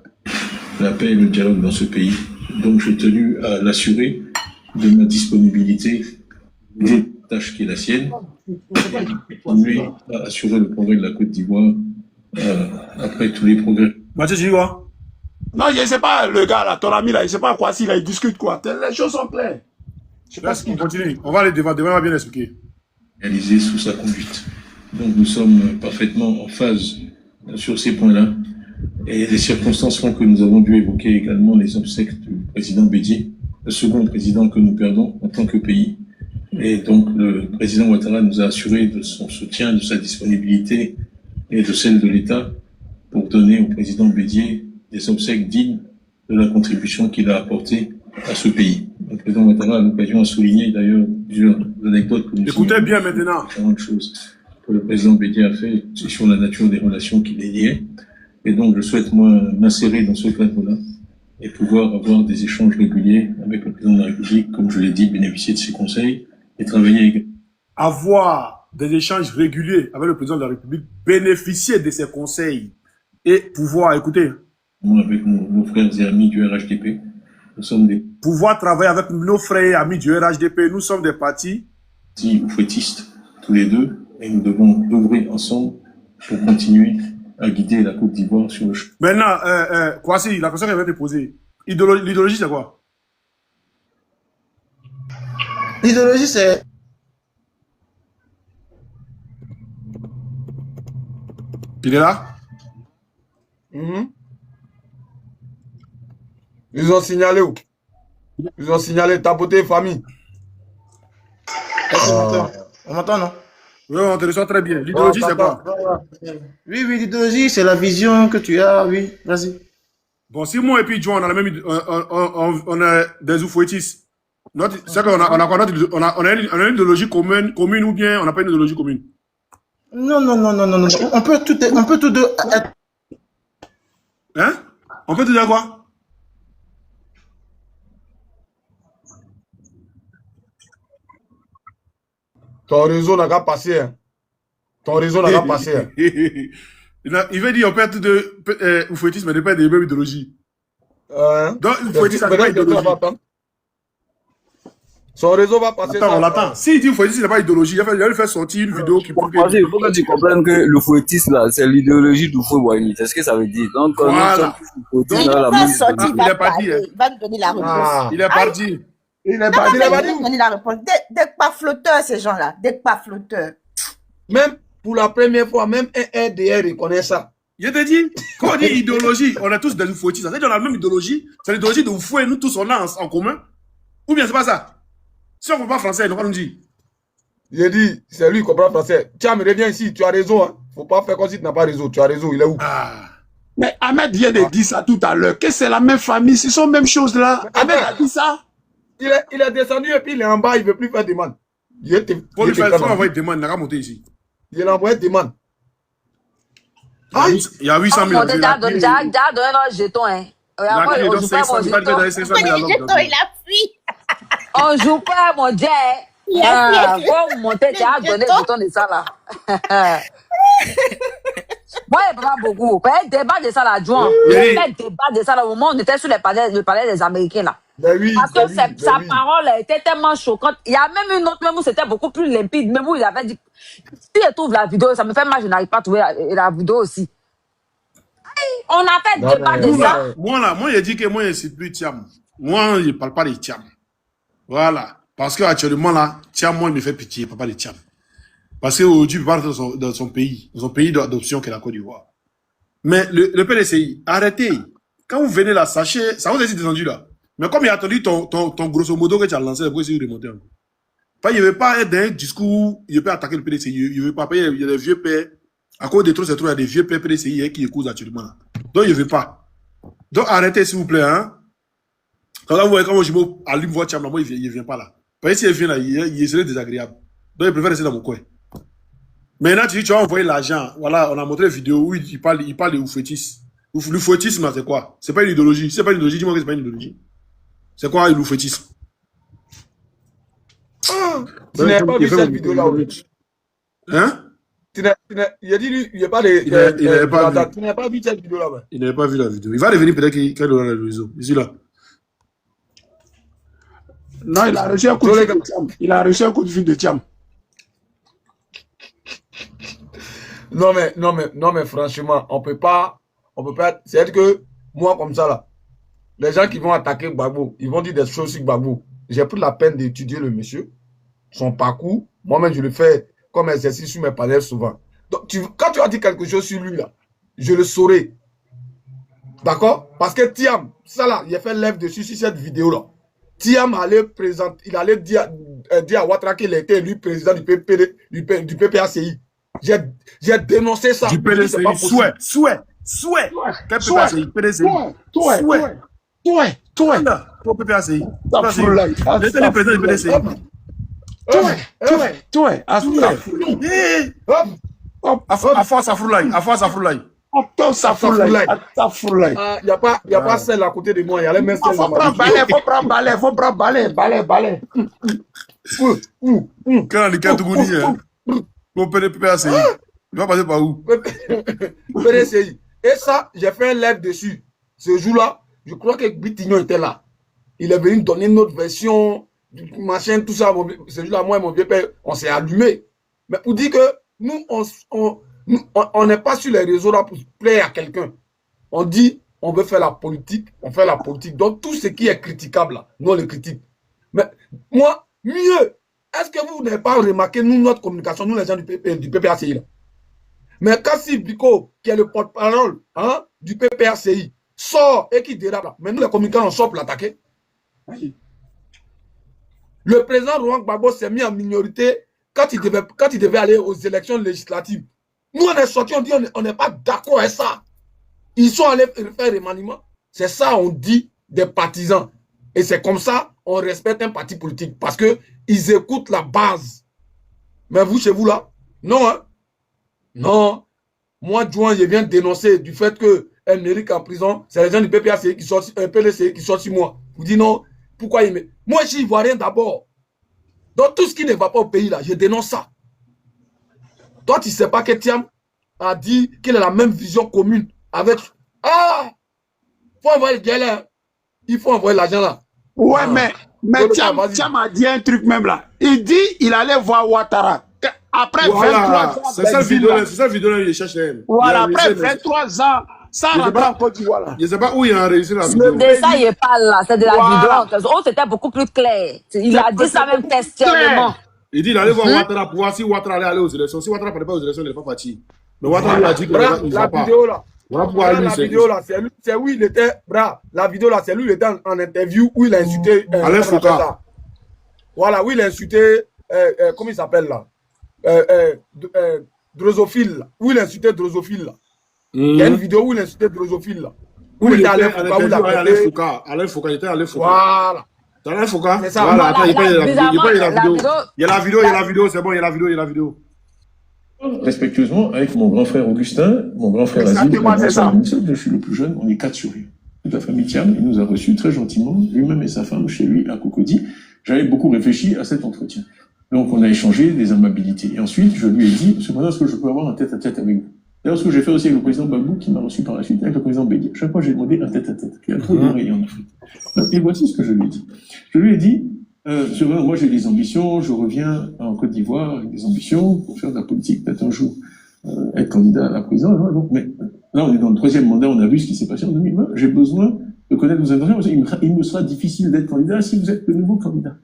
paix et le dialogue dans ce pays. Donc j'ai tenu à l'assurer de ma disponibilité des tâches qui est la sienne, et continuer à assurer le progrès de la Côte d'Ivoire après tous les progrès. Mathieu, tu dis quoi? Non, je ne sais pas, le gars là, ton ami là, je ne sais pas quoi, s'il discute quoi. Les choses sont claires. Je sais pas ce On continue, on va aller devant, on va bien expliquer. Réalisé sous sa conduite. Donc nous sommes parfaitement en phase sur ces points-là. Et les circonstances font que nous avons dû évoquer également les obsèques du président Bédié, le second président que nous perdons en tant que pays. Et donc le président Ouattara nous a assuré de son soutien, de sa disponibilité et de celle de l'État pour donner au président Bédié des obsèques dignes de la contribution qu'il a apportée à ce pays. Le président Ouattara a l'occasion de souligner d'ailleurs plusieurs anecdotes que nous Écoutez bien maintenant. Différentes choses que le président Bédié a fait sur la nature des relations qui les liaient. Et donc je souhaite moi m'insérer dans ce cadre-là et pouvoir avoir des échanges réguliers avec le président de la République, comme je l'ai dit, bénéficier de ses conseils et travailler également. Avoir des échanges réguliers avec le président de la République, bénéficier de ses conseils et pouvoir, écoutez, avec nos frères et amis du RHDP. Nous sommes des pouvoir travailler avec nos frères et amis du RHDP. Nous sommes des partis oufouettistes, tous les deux, et nous devons œuvrer ensemble pour continuer à guider la Côte d'Ivoire sur le chemin. Maintenant, Kwasi, la question qu'elle vient de poser, l'idéologie c'est quoi? L'idéologie c'est Il est là? Ils ont signalé où? Ils ont signalé tapoter famille. On m'entend, non? Oui, on te reçoit très bien. L'idéologie, c'est quoi? Oui, l'idéologie, c'est la vision que tu as, oui, vas-y. Bon, si moi et puis John, on a la même, on a des oufouettistes. C'est qu'on a, on a une idéologie commune ou bien on n'a pas une idéologie commune? Non. On peut tout deux être. Hein? On peut te dire quoi? Ton réseau n'a qu'à passer. Hein. Ton réseau n'a qu'à passer. Hein. Il veut dire on peut être de oufouettistes, mais ne pas des mêmes idéologies. Donc, oufouettistes, ça n'est pas idéologie. Son réseau va passer. Attends, on l'attend. S'il dit oufouettistes, ce n'est pas idéologie, il va lui faire sortir une vidéo qui prouve Il faut que tu comprennes que le fouettisme, là, c'est l'idéologie du fou Boigny. C'est ce que ça veut dire. Donc, voilà. Il va sortir, il va parler, il va nous donner la réponse. Il est parti. Il est parti. Il va nous donner la réponse. Des pas flotteurs, ces gens-là. Des pas flotteurs. Même pour la première fois, même un RDR reconnaît ça. Je te dis, quand on dit idéologie, on est tous des oufouettistes. Ça veut dire qu'on a la même idéologie. C'est l'idéologie de Oufouet, nous tous on a en commun. Ou bien c'est pas ça? Si on ne comprend pas français, il va nous dire. J'ai dit, c'est lui qui comprend français. Tiens, mais reviens ici, tu as raison. Hein. Faut pas faire comme si tu n'as pas raison. Tu as raison, il est où? Mais Ahmed vient de dire ça tout à l'heure, que c'est la même famille, ce sont les mêmes choses là. Ahmed a dit ça. Il est descendu et puis il est en bas, il ne veut plus faire demande. Faut lui faire envoyer demande, il n'a qu'à monter ici. Il a envoyé demande. Il y a 800 000. Il a donné leur jeton, hein. Il a fui. On joue pas, mon Dieu. Faut monter, tu as donné le jeton de ça là. Moi, il n'y a pas beaucoup. Il débat de ça là, John. Il y a un débat de ça là au moment où on était sur le palais des Américains là. Parce que sa parole était tellement choquante. Il y a même une autre, même où c'était beaucoup plus limpide. Même où il avait dit, si je trouve la vidéo, ça me fait mal, je n'arrive pas à trouver la vidéo aussi. On a fait débat de ça. Moi, il dit que moi, je ne suis plus Thiam. Moi, je ne parle pas de Thiam. Voilà. Parce qu'actuellement, là, Thiam, moi, il me fait pitié, il ne parle pas de Thiam. Parce qu'aujourd'hui, il parle dans son pays d'adoption qui est la Côte d'Ivoire. Mais le PDCI, arrêtez. Quand vous venez là, sachez, ça vous est descendu là. Mais comme il a attendu ton grosso modo que tu as lancé, pourquoi essayer de remonter encore? Il ne veut pas être dans un discours, il veut attaquer le PDCI, il ne veut pas payer, il y a des vieux pères, à cause des trop, c'est trop, il y a des vieux pères PDCI qui écoutent actuellement là. Donc il ne veut pas. Donc arrêtez s'il vous plaît, hein. Quand vous voyez comment je allume votre chambre, moi il ne vient pas là. Parce que s'il vient là, il serait désagréable. Donc il préfère rester dans mon coin. Maintenant tu dis, tu as envoyé l'argent, voilà, on a montré une vidéo où il parle de oufouettisme. L'oufouettisme, c'est quoi? C'est pas une idéologie. C'est pas une idéologie, dis-moi que c'est pas une idéologie. C'est quoi l'oufouettisme? Tu n'as pas vu cette vidéo-là? Hein? Il a dit, il n'y a pas de. Tu n'as pas vu cette vidéo-là? Il n'avait pas vu la vidéo. Il va revenir peut-être qu'il aura le réseau. Ici là. Non, il a reçu un coup de fil de Thiam. Il a reçu un coup de fil de Thiam. Non, mais franchement, on peut pas. C'est-à-dire que moi, comme ça, là, les gens qui vont attaquer Gbagbo, ils vont dire des choses sur Gbagbo. J'ai pris la peine d'étudier le monsieur, son parcours. Moi-même, je le fais comme exercice sur mes panels souvent. Donc, quand tu as dit quelque chose sur lui, là, je le saurai. D'accord? Parce que Thiam, ça là, il a fait lève dessus sur cette vidéo-là. Thiam allait présenter, il allait dire à Ouattara qu'il était élu président du PPACI. J'ai dénoncé ça. Du PDCI, souhait. Quel PPACI? PDCI. Toi. Pour PPACI. Il était le président du PDCI. Toi. À force Afroulaye. Il n'y a pas celle à côté de moi. Il y a les mêmes celles. Faut prendre balai. Quand on est Katogouni, mon PPACI, il va passer par où? PDCI. Et ça, j'ai fait un live dessus. Ce jour-là, je crois que Bitignon était là. Il est venu donner une autre version, machin, tout ça. Ce jour-là, moi et mon vieux père, on s'est allumé. Mais pour dire que nous, on n'est pas sur les réseaux là pour plaire à quelqu'un. On dit, on veut faire la politique, on fait la politique. Donc, tout ce qui est critiquable là, nous, on le critique. Mais moi, mieux, est-ce que vous n'avez pas remarqué, nous, notre communication, nous, les gens du PPACI là? Mais quand Biko, qui est le porte-parole du PPRCI, sort et qui dérape là, mais nous les communicants, on sort pour l'attaquer. Le président Laurent Gbagbo s'est mis en minorité quand il devait aller aux élections législatives. Nous, on est sortis, on dit on n'est pas d'accord avec ça. Ils sont allés faire remaniement. C'est ça, on dit des partisans. Et c'est comme ça, on respecte un parti politique. Parce qu'ils écoutent la base. Mais vous, chez vous, là, non, hein? Non. Moi, Juan, je viens dénoncer du fait que Méric en prison, c'est les gens du PPAC qui sortent, PLC qui sortent 6 mois. Vous dites non, pourquoi il met... Moi, je suis ivoirien d'abord. Donc, tout ce qui ne va pas au pays, là, je dénonce ça. Toi, tu ne sais pas que Thiam a dit qu'il a la même vision commune avec... Ah! Il faut envoyer le gars là. Il faut envoyer l'argent là. Ouais, mais Thiam a dit un truc même là. Il dit il allait voir Ouattara. Après voilà. 23 ans. C'est ça le vidéo là, il cherche. Voilà, après 23 ans, ça rentre en Côte d'Ivoire. Je ne sais pas où il a réussi la vidéo. Le dessin, il n'est pas là, c'est de la vidéo. Oh, c'était beaucoup plus clair. Il a dit ça même textuellement. Il dit il allait voir Ouattara pour voir si Ouattara allait aller aux élections. Si Ouattara ne parlait pas aux élections, il n'est pas parti. Mais Ouattara lui a dit qu'il ne va pas. Vidéo là. Voilà, la vidéo là, c'est où il était. La vidéo là, c'est lui, il était en interview où il a insulté. Alain Foucault. Voilà, où il a insulté. Comment il s'appelle là? Drosophile. Où il a insulté Drosophile là. Il y a une vidéo où il a insulté Drosophile là. Où il était Alain Foucault. Alain Foucault, il était Alain Foucault. Voilà. T'as Alain Foucault? C'est ça. Voilà, attends, il y a la vidéo. Il y a la vidéo, c'est bon, il y a la vidéo. Respectueusement, avec mon grand frère Augustin, mon grand frère Azim, je suis le plus jeune, on est 4 sur lui. Toute la famille Thiam, il nous a reçus très gentiment, lui-même et sa femme, chez lui, à Cocody. J'avais beaucoup réfléchi à cet entretien. Donc, on a échangé des amabilités. Et ensuite, je lui ai dit, cependant, est-ce que je peux avoir un tête-à-tête avec vous? D'ailleurs, ce que j'ai fait aussi avec le président Babou, qui m'a reçu par la suite, avec le président Bédié. Chaque fois, j'ai demandé un tête-à-tête. Il y a trop d'oreilles en Afrique. Et voici ce que je lui ai dit. Je lui ai dit, moi, j'ai des ambitions, je reviens en Côte d'Ivoire avec des ambitions pour faire de la politique, peut-être un jour, être candidat à la présidence. Mais là, on est dans le 3e mandat, on a vu ce qui s'est passé en 2020. J'ai besoin de connaître vos intentions, parce qu'il me sera difficile d'être candidat si vous êtes le nouveau candidat.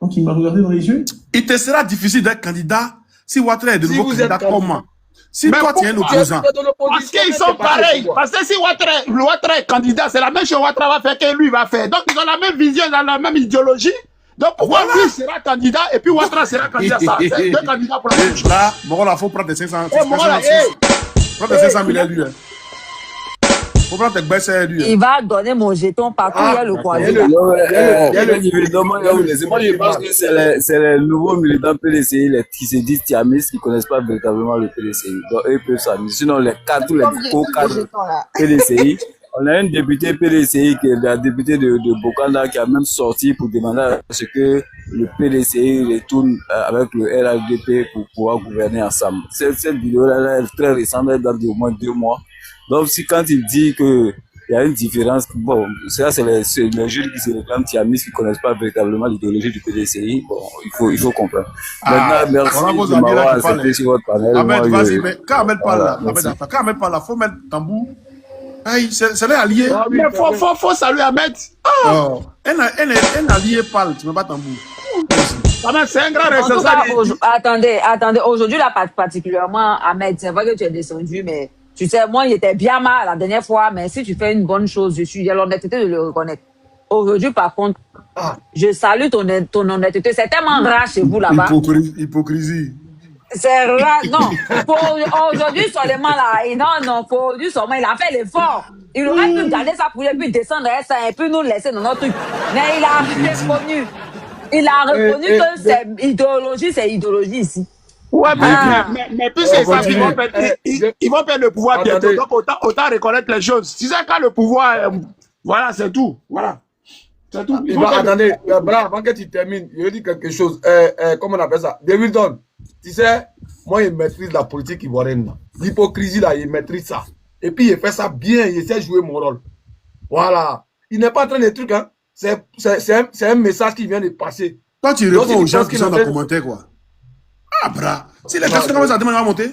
Donc, il m'a regardé dans les yeux. Il te sera difficile d'être candidat si Ouattara est de nouveau candidat. Comment? Si toi, tu es un opposant. Parce qu'ils sont pareils. Parce que si Ouattara est candidat, c'est la même chose Ouattara va faire que lui va faire. Donc, ils ont la même vision, ils ont la même idéologie. Donc, pourquoi lui sera candidat et puis Ouattara sera candidat? Ça, c'est 2 candidats pour la même chose. Là, Morola, il faut prendre tes 500 000. Prends tes 500 000 à lui. Faut prendre tes baisses à lui. Il va donner mon jeton partout, il y a le croisé. Moi, je pense que c'est les nouveaux militants PDCI qui se disent tiamistes, qui ne connaissent pas véritablement le PDCI. Donc, eux peuvent s'amuser. Sinon, tous les hauts cadres PDCI. On a une députée PDCI qui est la députée de Bokanda qui a même sorti pour demander à ce que le PDCI retourne avec le RHDP pour pouvoir gouverner ensemble. Cette vidéo-là est très récente, elle date d'au moins 2 mois. Donc, quand il dit qu'il y a une différence, bon, ça c'est les jeunes qui se réclament tiamistes, qui ne connaissent pas véritablement l'idéologie du PDCI. Bon, il faut comprendre. Maintenant, merci de m'avoir accepté sur votre panel. Ahmed, vas-y, mais quand Ahmed parle là, faut mettre tambour. C'est un allié. Mais faut saluer Ahmed. Un allié parle, tu ne mets pas tambour. C'est un grand responsable. Attendez. Aujourd'hui, là, particulièrement, Ahmed, c'est vrai que tu es descendu, mais tu sais, moi, il était bien mal la dernière fois, mais si tu fais une bonne chose, j'ai l'honnêteté de le reconnaître. Aujourd'hui, par contre, je salue ton honnêteté. C'est tellement rare chez vous là-bas. Hypocrisie. C'est rare. Non. Aujourd'hui, seulement là. Non, pour aujourd'hui, seulement, il a fait l'effort. Il aurait pu garder ça pour lui, puis descendre et puis nous laisser dans notre truc. Mais il a reconnu. Que c'est idéologie ici. Ouais, mais puis c'est ça, ils vont perdre le pouvoir bientôt. Donc, autant reconnaître les choses. Si c'est quand le pouvoir, voilà, c'est tout. Voilà. C'est tout. Attendez, avant que tu termines, je vais dire quelque chose. Comment on appelle ça? David Don, tu sais, moi, il maîtrise la politique ivoirienne. L'hypocrisie, là, il maîtrise ça. Et puis, il fait ça bien, il essaie de jouer mon rôle. Voilà. Il n'est pas en train de trucs, hein. C'est un message qui vient de passer. Toi, tu réponds aux gens qui sont dans les commentaires, quoi. Ah, bras. Si les personnes commencent à demander à monter,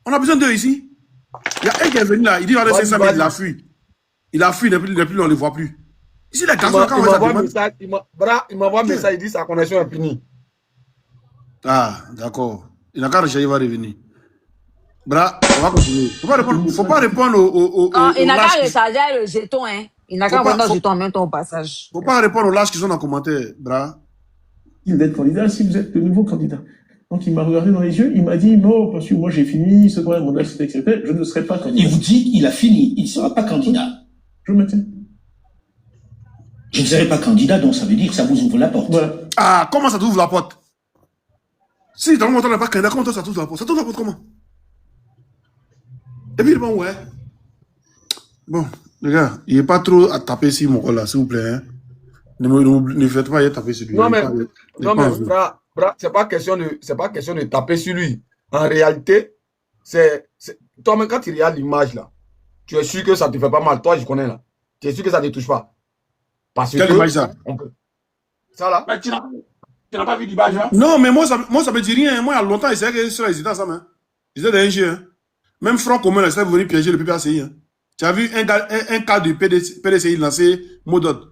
on a besoin d'eux ici. Il y a un qui est venu là, il dit, il a fui. Il a fui depuis on ne le voit plus. Ici, les garçons, quand on va demander. Il m'envoie un message, il dit sa connexion est finie. Ah, d'accord. Il n'a qu'à rechercher, il va revenir. Bra, on va continuer. Faut pas répondre Non, il aux n'a qu'à lâches. recharger le jeton, hein. Il n'a qu'à prendre le jeton en même temps au passage. Faut pas répondre aux lâches qui sont dans les commentaires, Bra. D'être candidat si vous êtes le nouveau candidat. Donc il m'a regardé dans les yeux, il m'a dit non, parce que moi j'ai fini, ce qu'on mandat, etc. Je ne serai pas candidat. Il vous dit qu'il a fini, il ne sera pas candidat. Je maintiens. Je ne serai pas candidat, donc ça veut dire que ça vous ouvre la porte. Voilà. Ah, comment ça t'ouvre la porte? Si dans le moment où on n'est pas candidat, comment toi ça t'ouvre la porte? Ça t'ouvre la porte comment? Et puis bon, ouais. Bon, les gars, il n'est pas trop à taper sur mon col là, s'il vous plaît. Hein. Ne faites pas y taper sur lui. Non, mais c'est pas question de taper sur lui. En réalité, toi-même, quand tu regardes l'image là, tu es sûr que ça ne te fait pas mal. Toi, je connais là. Tu es sûr que ça ne te touche pas. Parce Quelle que image ça? Ça là? Mais tu n'as pas vu l'image là? Non, mais moi, ça me dit rien. Moi, il y a longtemps, il savait que sur les ça, hein. Ils étaient des ingés. Hein. Même Front commun, là, c'est venu piéger le PPACI. Hein. Tu as vu un cas du PDCI lancer mot d'ordre.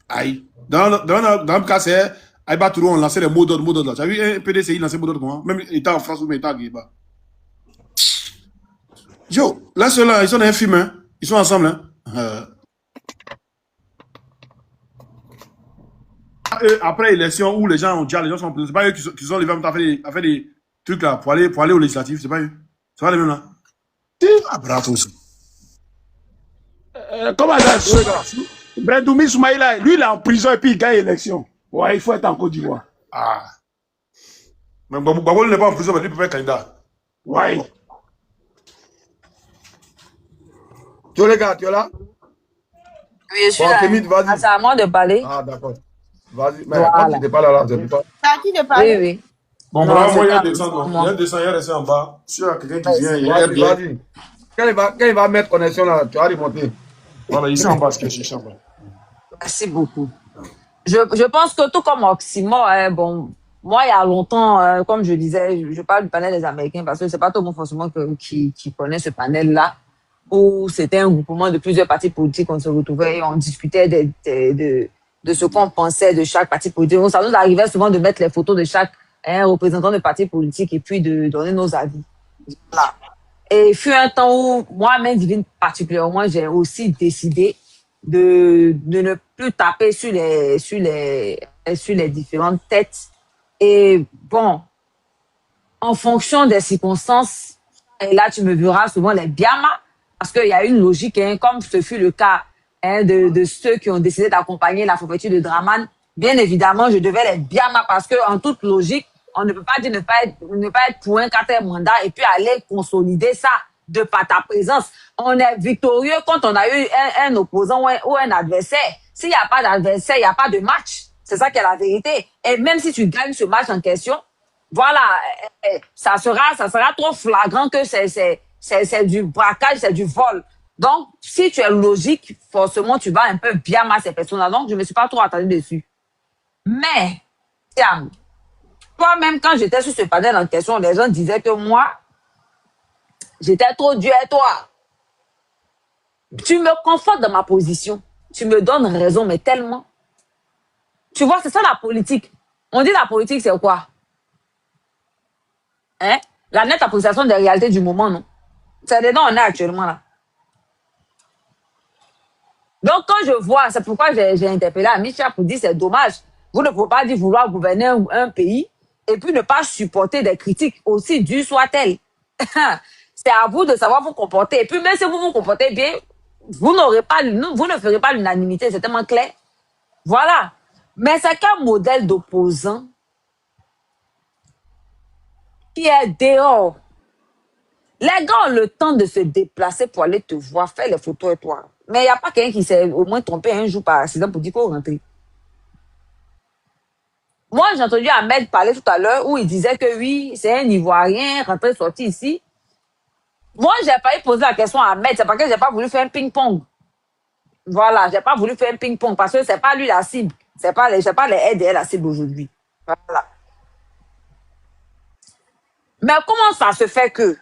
Aïe. Dans le cas, c'est Aïba Tourou, on lançait les mots d'ordre là. Tu as vu un PDCI lancer mot d'ordre comment? Même État en France ou État à Guéba. Yo, là, ceux-là, ils sont dans un film, hein. Ils sont ensemble, hein. Après l'élection où les gens ont dit, les gens sont c'est pas eux qui sont levés à faire des trucs là pour aller aux législatives, c'est pas eux. C'est pas les mêmes là. Ah, bravo aussi. Comment ça? Brendoumi Soumaïla, lui il est en prison et puis il gagne l'élection. Ouais, il faut être en Côte d'Ivoire. Ah. Mais Babou n'est pas en prison, mais lui peut être candidat. Ouais. Tu les gars, tu es là? Oui, je suis là. Kémit, vas-y. Ah, c'est à moi de parler. Ah, d'accord. Vas-y. Mais Voilà. quand tu n'étais pas là, c'est pas. C'est à qui de Oui, parler? oui. Bon, Non, voilà, moi, il y a c'est des descend, pas il y moi. a descend, il y a resté en bas. S'il y a quelqu'un qui vient, il y a bien. Vas-y. Quand il va mettre connexion là, tu vas remonter. Voilà, ici en bas, ce que je cherche en bas. Merci beaucoup. Je pense que tout comme Oxymore, hein, bon, moi, il y a longtemps, comme je disais, je parle du panel des Américains parce que c'est pas tout le monde forcément qui connaît ce panel-là, où c'était un groupement de plusieurs partis politiques, on se retrouvait et on discutait de ce qu'on pensait de chaque parti politique. Donc, ça nous arrivait souvent de mettre les photos de chaque représentant de parti politique et puis de donner nos avis. Voilà. Et il fut un temps où moi-même, Divine particulièrement, j'ai aussi décidé de ne plus taper sur les différentes têtes. Et bon, en fonction des circonstances, et là tu me verras souvent les biamas, parce qu'il y a une logique, hein, comme ce fut le cas de ceux qui ont décidé d'accompagner la forfaiture de Draman. Bien évidemment, je devais les biamas parce que en toute logique, on ne peut pas dire ne pas être pour un quatrième mandat et puis aller consolider ça de par ta présence. On est victorieux quand on a eu un opposant ou un adversaire. S'il n'y a pas d'adversaire, il n'y a pas de match. C'est ça qui est la vérité. Et même si tu gagnes ce match en question, voilà, ça sera trop flagrant que c'est du braquage, c'est du vol. Donc, si tu es logique, forcément, tu vas un peu bien à ces personnes-là. Donc, je ne me suis pas trop attardée dessus. Mais, tiens, toi-même, quand j'étais sur ce panel en question, les gens disaient que moi, j'étais trop dur à toi. Tu me confortes dans ma position. Tu me donnes raison, mais tellement. Tu vois, c'est ça la politique. On dit la politique, c'est quoi? Hein? La nette appréciation des réalités du moment, non? C'est dedans on est actuellement là. Donc, quand je vois, c'est pourquoi j'ai interpellé Amicha pour dire c'est dommage. Vous ne pouvez pas dire vouloir gouverner un pays et puis ne pas supporter des critiques, aussi dures soient-elles. C'est à vous de savoir vous comporter. Et puis, même si vous vous comportez bien, vous ne ferez pas l'unanimité, c'est tellement clair. Voilà. Mais c'est qu'un modèle d'opposant qui est dehors. Les gars ont le temps de se déplacer pour aller te voir, faire les photos et toi. Mais il n'y a pas quelqu'un qui s'est au moins trompé un jour par accident pour dire qu'il faut rentrer. Moi, j'ai entendu Ahmed parler tout à l'heure où il disait que oui, c'est un Ivoirien rentré, sorti ici. Moi, j'ai pas poser la question à Ahmed, c'est parce que j'ai pas voulu faire un ping-pong. Voilà, j'ai pas voulu faire un ping-pong parce que c'est pas lui la cible. C'est pas les aides la cible aujourd'hui. Voilà. Mais comment ça se fait que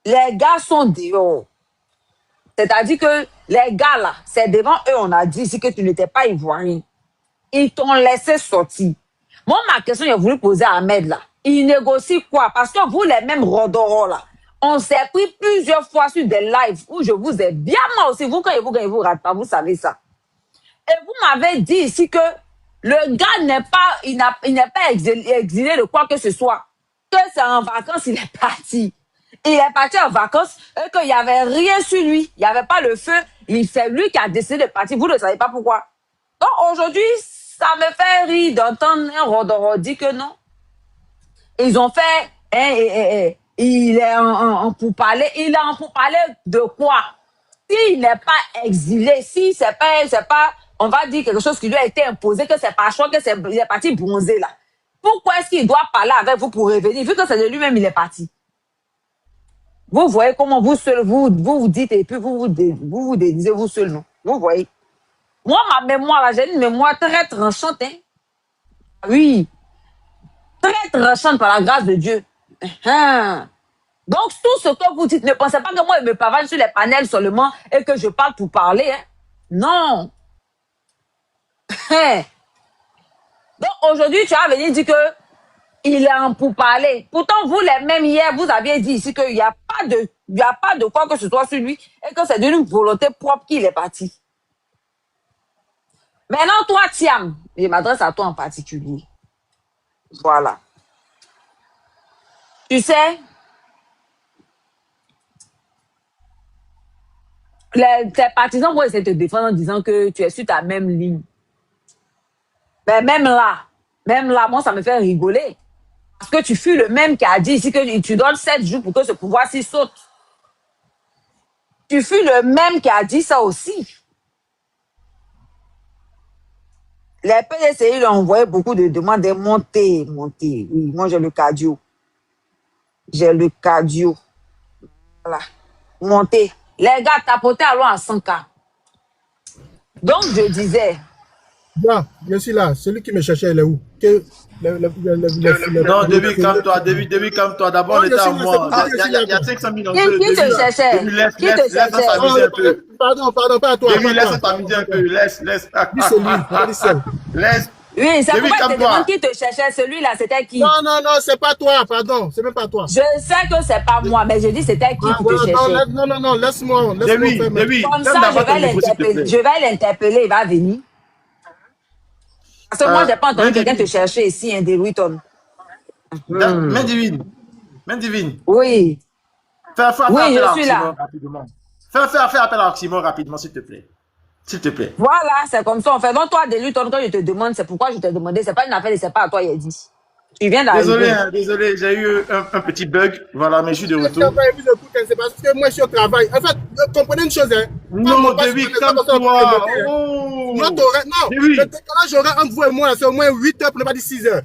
les gars sont dehors? C'est-à-dire que les gars là, c'est devant eux, on a dit ici que tu n'étais pas ivoirien. Ils t'ont laissé sortir. Moi, ma question, j'ai voulu poser à Ahmed là. Ils négocient quoi? Parce que vous, les mêmes Rodoro, là, on s'est pris plusieurs fois sur des lives où je vous ai bien moi aussi. Vous, quand vous rate pas, vous savez ça. Et vous m'avez dit ici que le gars n'est pas, il n'est pas exilé de quoi que ce soit. Que c'est en vacances, il est parti. Il est parti en vacances et qu'il n'y avait rien sur lui. Il n'y avait pas le feu. C'est lui qui a décidé de partir. Vous ne savez pas pourquoi. Donc aujourd'hui, ça me fait rire d'entendre un Rodoro dire que non. Ils ont fait, il est en pourparler. Il est en pourparler de quoi? S'il n'est pas exilé, si c'est pas, on va dire quelque chose qui lui a été imposé, que c'est pas choix, que il est parti bronzer là. Pourquoi est-ce qu'il doit parler avec vous pour revenir, vu que c'est de lui-même, il est parti? Vous voyez comment vous seul, vous dites, et puis vous dédisez vous seul, non? Vous voyez? Moi, ma mémoire, là, j'ai une mémoire très tranchante, hein? Oui. Très tranchante par la grâce de Dieu. Donc, tout ce que vous dites, ne pensez pas que moi, je me pavane sur les panels seulement et que je parle pour parler. Hein? Non. Donc, aujourd'hui, tu as venu dire que il est en pourparler. Pourtant, vous, les mêmes hier, vous aviez dit ici qu'il n'y a pas de quoi que ce soit sur lui et que c'est d'une volonté propre qu'il est parti. Maintenant, toi, Thiam, je m'adresse à toi en particulier. Voilà. Tu sais, tes partisans vont essayer de te défendre en disant que tu es sur ta même ligne. Mais même là, moi, ça me fait rigoler. Parce que tu fus le même qui a dit ici que tu donnes 7 jours pour que ce pouvoir-ci saute. Tu fus le même qui a dit ça aussi. Les PDCI lui ont envoyé beaucoup de demandes de monter. Oui, moi, j'ai le cardio. Voilà. Monter. Les gars, tapoter alors à 100K. Donc, je disais. Là, je suis là. Celui qui me cherchait, il est où? Non, David, calme-toi. D'abord, on était à moi. Il y a 500 000 enjeux. Qui te cherchait? Laisse s'amuser un peu. Pardon, pas à toi. David, laisse t'amuser un peu. Laisse. Laisse. Oui, c'est David, pourquoi je te calme-toi. demande qui te cherchait. Celui-là, c'était qui? Non, c'est pas toi, pardon. C'est même pas toi. Je sais que c'est pas moi, mais je dis c'était qui te cherchait. Non, laisse-moi David, Comme ça, je vais l'interpeller, il va venir. Parce que moi, j'ai pas entendu quelqu'un te chercher ici, hein, des Louis-Ton. Main divine. Oui. Fais appel Oui, à je suis là. Oxymore rapidement. Fais appel à Oxymore rapidement, s'il te plaît. Voilà, c'est comme ça. En fait, donc toi, des Louis-Ton, quand je te demande, c'est pourquoi je t'ai demandé. C'est pas une affaire, c'est pas à toi, il a dit. Tu viens d'arriver. Désolé, j'ai eu un petit bug. Voilà, mais je suis de retour. C'est parce que moi, je suis au travail. En fait, comprenez une chose, hein. Non, David, calme-toi. Non, le décalage horaire entre vous et moi, c'est au moins 8 heures pour ne pas dire 6 heures.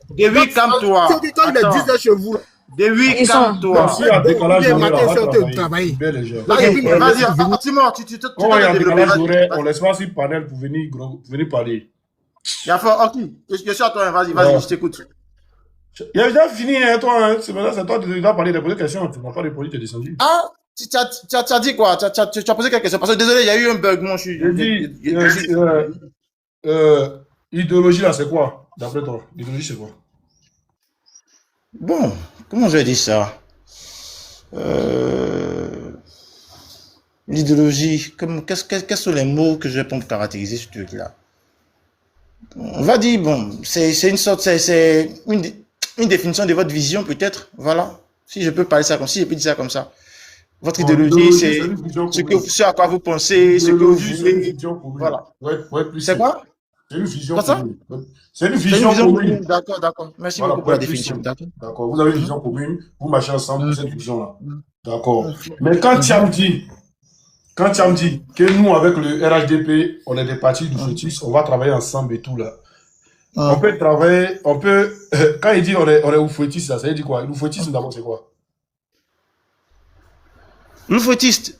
David, calme-toi. Quand il est 10 heures chez vous. David, calme-toi. Si il y a décalage horaire, travailler. Vas-y, Oxymore, tu te développer. On laisse pas sur panel pour venir parler. Ok, je suis à toi, vas-y, je t'écoute. Il a déjà fini, hein, toi. C'est toi qui dois parler de poser des questions. Tu n'as pas répondu, tu es descendu. Ah, tu as dit quoi? Tu as posé quelques questions. Parce que désolé, il y a eu un bug. Moi, J'ai dit, idéologie là, c'est quoi? D'après toi, l'idéologie, c'est quoi? Bon, comment je vais dire ça? L'idéologie, quels sont les mots que je vais pour caractériser ce truc-là? On va dire, bon, c'est une définition de votre vision, peut-être, voilà. Si je peux parler ça comme si je peux dire ça comme ça. Votre idéologie, c'est ce à quoi vous pensez, ce que vous voulez. Voilà. C'est quoi? C'est une vision commune. C'est une vision commune. D'accord. Merci beaucoup pour la définition. D'accord. Vous avez une vision commune, vous marchez ensemble pour cette vision-là. D'accord. Mais quand Thiam dit que nous, avec le RHDP, on est des partis du fœtus, on va travailler ensemble et tout là. On peut travailler, quand il dit on est oufouetiste, ça veut dire quoi? L'oufouetisme d'abord, c'est quoi? L'oufouetiste.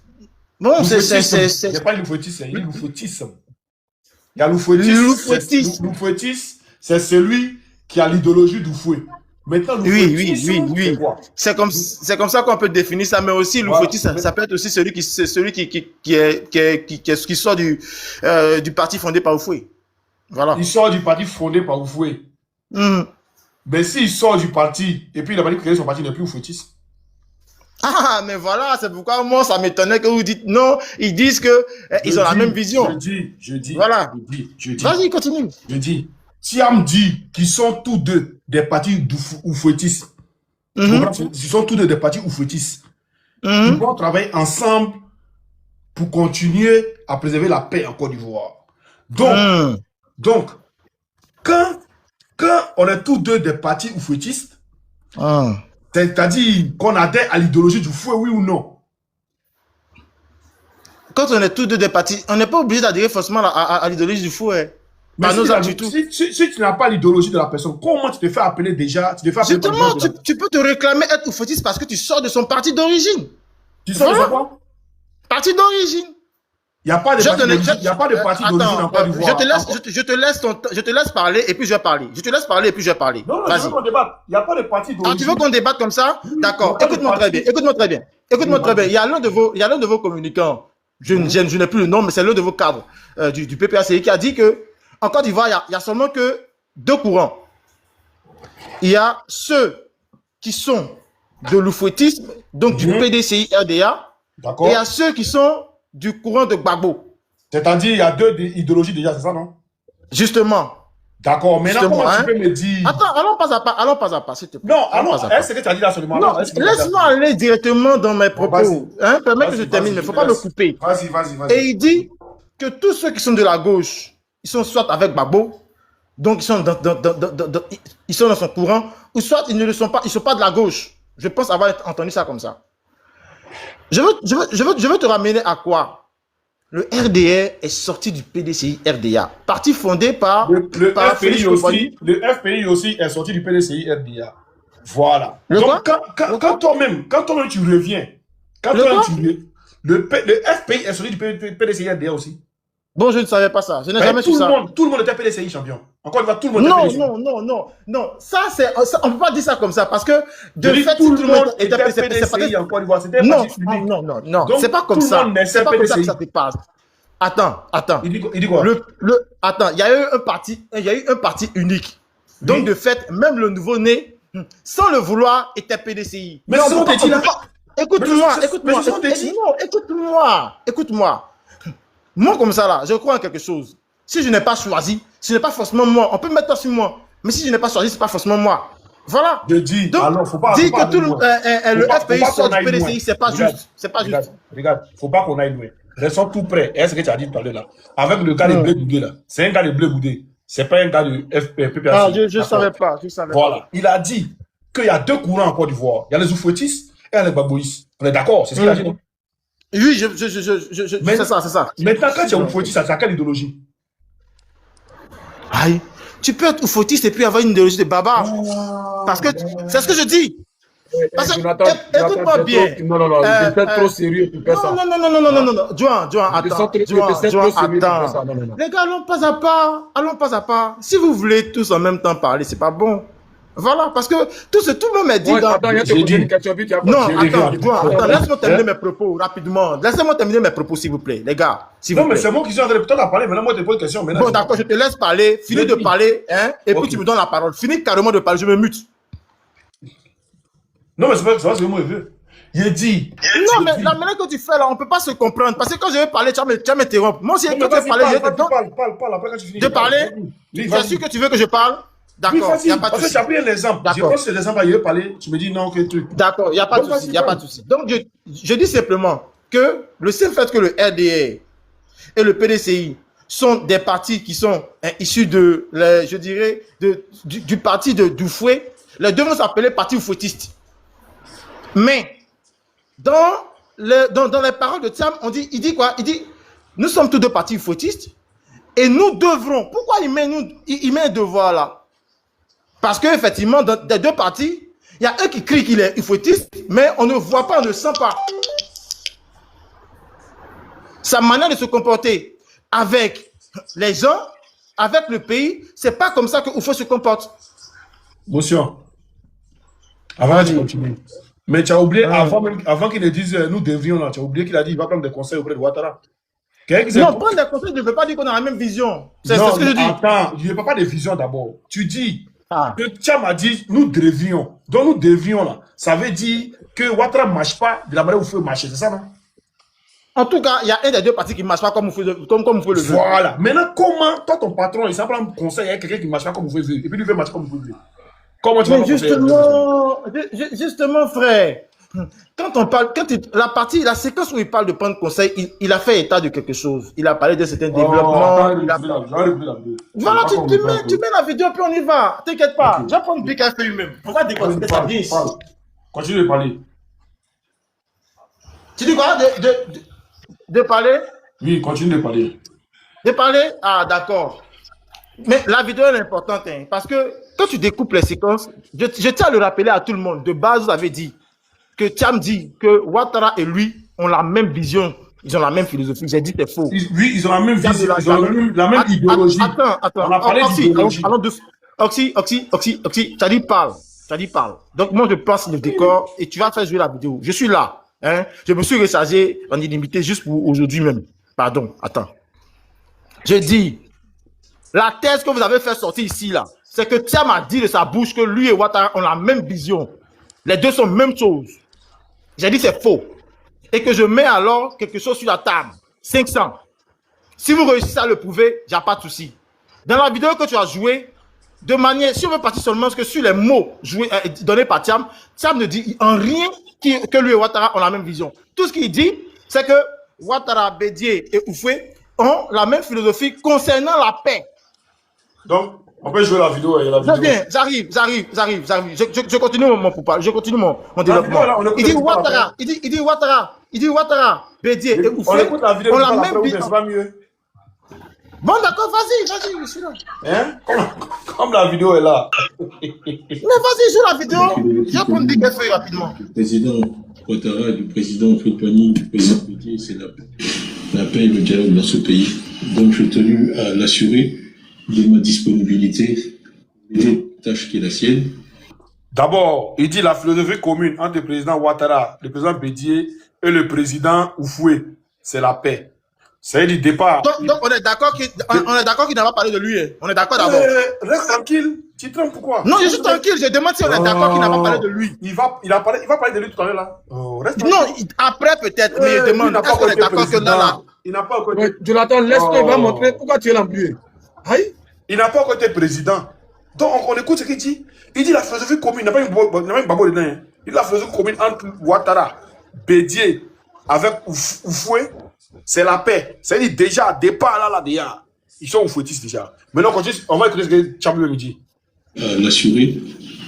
Bon, c'est il n'y a pas l'oufouetiste, il y a l'oufouetisme. Il y a l'oufouetiste. L'oufouetiste, c'est celui qui a l'idéologie d'oufouet. Maintenant, oui. C'est comme ça qu'on peut définir ça, mais aussi l'oufouetiste, ça peut être aussi celui qui sort du parti fondé par Oufoué. Voilà. Il sort du parti fondé par Oufoué. Mais s'il sort du parti, et puis il a pas dit que son parti n'est plus oufouettiste. Ah, mais voilà, c'est pourquoi moi, ça m'étonnait que vous dites non. Ils disent que ils ont la même vision. Je dis. Voilà. Je dis. Vas-y, continue. Je dis. Siam dit qu'ils sont tous deux des partis oufouettistes. Ils sont tous deux des partis oufouettistes. Ils vont travailler ensemble pour continuer à préserver la paix en Côte d'Ivoire. Donc, quand on est tous deux des partis oufouettistes, c'est-à-dire qu'on adhère à l'idéologie du fouet, oui ou non? Quand on est tous deux des partis, on n'est pas obligé d'adhérer forcément à l'idéologie du fouet. Mais si tu n'as pas l'idéologie de la personne, comment tu te fais appeler déjà? Justement, tu peux te réclamer être oufouettiste parce que tu sors de son parti d'origine. Tu sors de son quoi? Parti d'origine. Il n'y a pas de parti d'origine en Côte d'Ivoire. Je te laisse parler et puis je vais parler. Non, je veux qu'on débatte. Il n'y a pas de parti d'origine. Ah, tu veux qu'on débatte comme ça? D'accord. Écoute-moi très bien. Il y a l'un de vos communicants. Je n'ai plus le nom, mais c'est l'un de vos cadres du PPACI qui a dit que en Côte d'Ivoire, il y a seulement que deux courants. Il y a ceux qui sont de l'oufouettisme, donc du PDCI RDA, et il y a ceux qui sont du courant de Gbagbo. C'est-à-dire, il y a deux idéologies déjà, c'est ça, non? Justement. D'accord, mais là, comment tu peux me dire... Attends, allons pas à pas, s'il te plaît. Non, est-ce que tu as dit là seulement? Non, laisse-moi aller directement dans mes propos. Permets que je termine, il ne faut pas le couper. Vas-y. Et il dit que tous ceux qui sont de la gauche, ils sont soit avec Gbagbo, donc ils sont dans son courant, ou soit ils ne le sont pas, ils ne sont pas de la gauche. Je pense avoir entendu ça comme ça. Je veux te ramener à quoi? Le RDR est sorti du PDCI RDA, parti fondé par le FPI aussi. Le FPI aussi est sorti du PDCI RDA. Voilà. Donc quand toi-même tu reviens, le FPI est sorti du PDCI RDA aussi. Bon, je ne savais pas ça. Je n'ai jamais su ça. Tout le monde était PDCI champion. Encore une fois, tout le monde était PDCI. Non. Ça, on ne peut pas dire ça comme ça parce que de fait, tout le monde était PDCI en Côte d'Ivoire. C'était non. C'est pas comme ça. C'est pas comme ça que ça se passe. Attends. Il dit quoi? Attends, il y a eu un parti unique. Donc, de fait, même le nouveau-né, sans le vouloir, était PDCI. Mais c'est ce là. Écoute-moi. Moi, comme ça, là, je crois en quelque chose. Si je n'ai pas choisi, ce n'est pas forcément moi. On peut mettre ça sur moi. Mais si je n'ai pas choisi, ce n'est pas forcément moi. Voilà. Je dis, donc, alors, faut pas, dire faut pas que le FPI sort du PDCI, c'est pas juste. C'est pas juste. Regarde, faut pas qu'on aille loin. Restons tout près. Est-ce que tu as dit tout à l'heure là? Avec le gars de Blé Boudé là. C'est un gars de Blé Boudé. C'est pas un gars de PPAC. Ah, je savais pas. Voilà. Il a dit qu'il y a deux courants en Côte d'Ivoire. Il y a les oufouettistes et les gbagboïstes. On est d'accord? C'est ce qu'il a dit, non? Oui, c'est ça. Maintenant, quand tu es oufouettiste, tu as quelle idéologie? Aïe, tu peux être oufouettiste et puis avoir une idéologie de barbare. Parce que c'est ce que je dis. Écoute-moi bien. Non, c'est trop sérieux pour faire ça. Non. Juan, attends. Les gars, allons pas à pas. Si vous voulez tous en même temps parler, c'est pas bon. Voilà, parce que tout le monde m'a dit. Attends, laisse-moi terminer mes propos rapidement. Laissez-moi terminer mes propos, s'il vous plaît, les gars. Non, mais c'est moi qui suis en train de parler. Maintenant, moi, je te pose une question. Bon, d'accord, je te laisse parler. Finis de parler, et puis tu me donnes la parole. Finis carrément de parler, je me mute. Non, mais c'est pas ce que moi je veux. Il dit. Non, mais la manière que tu fais là, on ne peut pas se comprendre. Parce que quand je vais parler, tu vas m'interrompre. Moi aussi, quand tu vas parler, je vais te parle. Après, quand tu finis. De parler? Tu es sûr que tu veux que je parle? D'accord, il n'y a pas de souci. Parce que tu as pris un exemple. Je pense que l'exemple, il veut parler. Tu me dis non, que truc. D'accord, il n'y a pas de souci. Donc, je dis simplement que le seul fait que le RDA et le PDCI sont des partis qui sont issus de, je dirais, du parti de Doufoué, les deux vont s'appeler partis oufouettistes. Mais, dans les paroles de Thiam, il dit quoi? Il dit, nous sommes tous deux partis oufouettistes et nous devrons. Pourquoi il met un devoir là? Parce qu'effectivement, dans les deux parties, il y a un qui crie qu'il est oufouettiste, mais on ne voit pas, on ne sent pas. Sa manière de se comporter avec les gens, avec le pays, c'est pas comme ça que Oufou se comporte. Monsieur, avant de continuer, mais tu as oublié, avant qu'il ne dise nous devrions, là, tu as oublié qu'il a dit qu'il va prendre des conseils auprès de Ouattara. Non, prendre des conseils ne veut pas dire qu'on a la même vision. C'est ce que je dis. Attends, je ne parle pas de vision d'abord. Tu dis que Tcham a dit, nous devions. Donc nous devions là. Ça veut dire que Ouattara ne marche pas de la manière où il faut marcher, c'est ça, non? En tout cas, il y a un des deux partis qui ne marche pas comme vous le voulez. Voilà. Maintenant, comment, toi, ton patron, il s'en prend un conseil avec quelqu'un qui ne marche pas comme vous voulez, et puis lui veut marcher comme vous voulez. Comment tu vas justement, frère, quand on parle, la séquence où il parle de prendre conseil, il a fait état de quelque chose. Il a parlé de certains développements. Voilà, tu mets la vidéo, puis on y va. T'inquiète pas. Okay. Je vais prendre BKF lui-même. Pourquoi déconner ça bien ici? Continue de parler. Tu dis quoi? De parler? Oui, continue de parler. De parler? Ah, d'accord. Mais la vidéo est importante, hein, parce que quand tu découpes les séquences, je tiens à le rappeler à tout le monde. De base, vous avez dit que Tcham dit que Ouattara et lui ont la même vision, ils ont la même philosophie. J'ai dit c'est faux. Oui, ils ont la même vision, ils ont la même idéologie. Attends. On a parlé d'idéologie. Oxy, Tchadi parle. Donc moi je passe le décor et tu vas faire jouer la vidéo. Je suis là. Hein? Je me suis rechargé en illimité juste pour aujourd'hui même. Pardon, attends. Je dis, la thèse que vous avez fait sortir ici, là, c'est que Tcham a dit de sa bouche que lui et Ouattara ont la même vision. Les deux sont la même chose. J'ai dit c'est faux. Et que je mets alors quelque chose sur la table. 500. Si vous réussissez à le prouver, il n'y a pas de souci. Dans la vidéo que tu as jouée, de manière, si on veut partir seulement que sur les mots donnés par Tcham, Tcham ne dit en rien que lui et Ouattara ont la même vision. Tout ce qu'il dit, c'est que Ouattara, Bédié et Oufoué ont la même philosophie concernant la paix. Donc, on peut jouer la vidéo et la vidéo. Bien, j'arrive. Je continue mon développement. Il dit Ouattara, Bédié et Oufoué. On écoute la vidéo, on la même vision. C'est pas mieux. Bon, d'accord, vas-y, je suis là. Hein? Comme la vidéo est là. Mais vas-y, joue la vidéo. Je vais prendre des cafés rapidement. Du président Ouattara, du président Fouet-Poigny, du président Bédié, c'est la paix et le dialogue dans ce pays. Donc, je suis tenu à l'assurer de ma disponibilité des tâches qui est la sienne. D'abord, il dit la philosophie commune entre le président Ouattara, le président Bédié et le président Oufoué, c'est la paix. C'est du départ. Donc on est d'accord qu'il n'a pas parlé de lui. Hein. On est d'accord d'abord. Reste tranquille. Tu te trompes pourquoi? Non, je suis tranquille. Je demande si on est d'accord qu'il n'a pas parlé de lui. Il va parler de lui tout à l'heure là. Non, après peut-être. Mais je demande. Est-ce qu'on est d'accord que là. Il n'a pas encore été. Jonathan, laisse-le, il va montrer pourquoi tu es l'embrouillé. Aïe. Il n'a pas encore été président. Donc on écoute ce qu'il dit. Il dit la philosophie commune. Il n'a pas une babo dedans. Hein. Il dit la philosophie commune entre Ouattara, Bédié avec Oufoué. C'est la paix. C'est-à-dire déjà, départ là, déjà. Ils sont oufouettistes déjà. Maintenant, on va écouter ce que Tcham me dit. L'assurer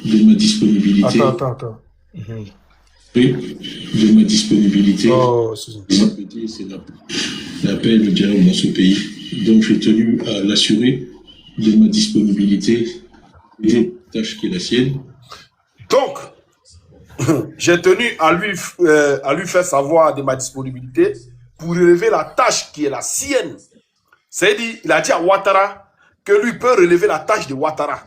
de ma disponibilité. Attends. Oui, de ma disponibilité. Oh, c'est la paix et le dialogue dans ce pays. Donc, je suis tenu à l'assurer de ma disponibilité et des tâches qui est la sienne. Donc, j'ai tenu à lui faire savoir de ma disponibilité pour relever la tâche qui est la sienne. C'est-à-dire, il a dit à Ouattara que lui peut relever la tâche de Ouattara.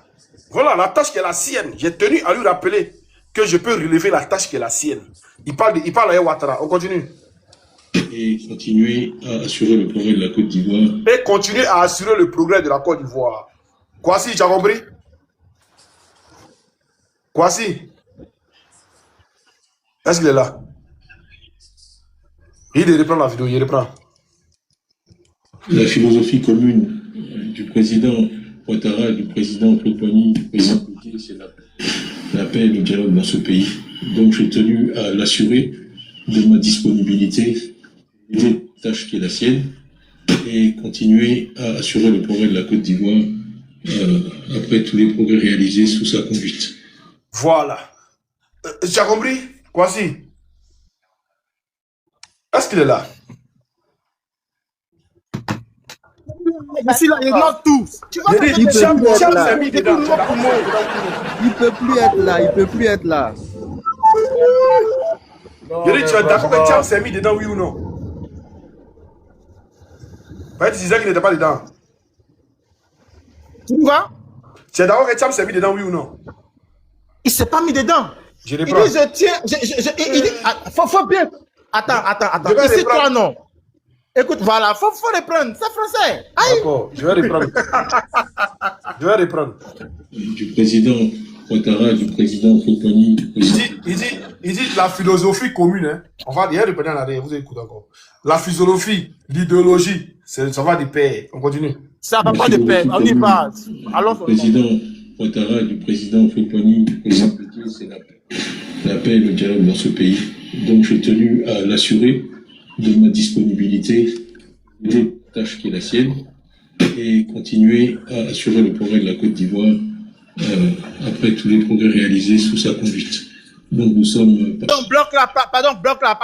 Voilà, la tâche qui est la sienne. J'ai tenu à lui rappeler que je peux relever la tâche qui est la sienne. Il parle à Ouattara. On continue. Et continuer à assurer le progrès de la Côte d'Ivoire. Et continuer à assurer le progrès de la Côte d'Ivoire. Kwasi, tu as compris? Kwasi? Est-ce qu'il est là? Il reprend la vidéo, il reprend. La philosophie commune du président Ouattara, du président Fouet-Poigny, du président Bédié, c'est la paix et le dialogue dans ce pays. Donc, je suis tenu à l'assurer de ma disponibilité et des tâches qui est la sienne et continuer à assurer le progrès de la Côte d'Ivoire après tous les progrès réalisés sous sa conduite. Voilà. Tu as compris? Kwasi? Est-ce qu'il est là? Mais si là, il note tout. Il peut plus être là. Tu es d'accord que Tcham s'est mis dedans, oui ou non? Peut-être Isaac n'était pas dedans. Tu vois? Tu es d'accord que Tcham s'est mis dedans, oui ou non? Il s'est pas mis dedans. Il dit, je tiens. Il dit, faut bien. Attends. Ici, toi, non. Écoute, voilà, faut reprendre. C'est français. D'accord, je vais reprendre. du président Ouattara, du président Fopani. Il dit la philosophie commune. Hein. On va dire, revenir en arrière, vous écoutez encore. La philosophie, l'idéologie, ça va de pair. On continue. Ça va pas de pair, on y va. Allons Du président Ouattara, du président Fopani, du président Bédié, c'est la paix et le dialogue dans ce pays. Donc, je suis tenu à l'assurer de ma disponibilité, de la tâche qui est la sienne, et continuer à assurer le progrès de la Côte d'Ivoire après tous les progrès réalisés sous sa conduite. Donc nous sommes... bloque là, bloque là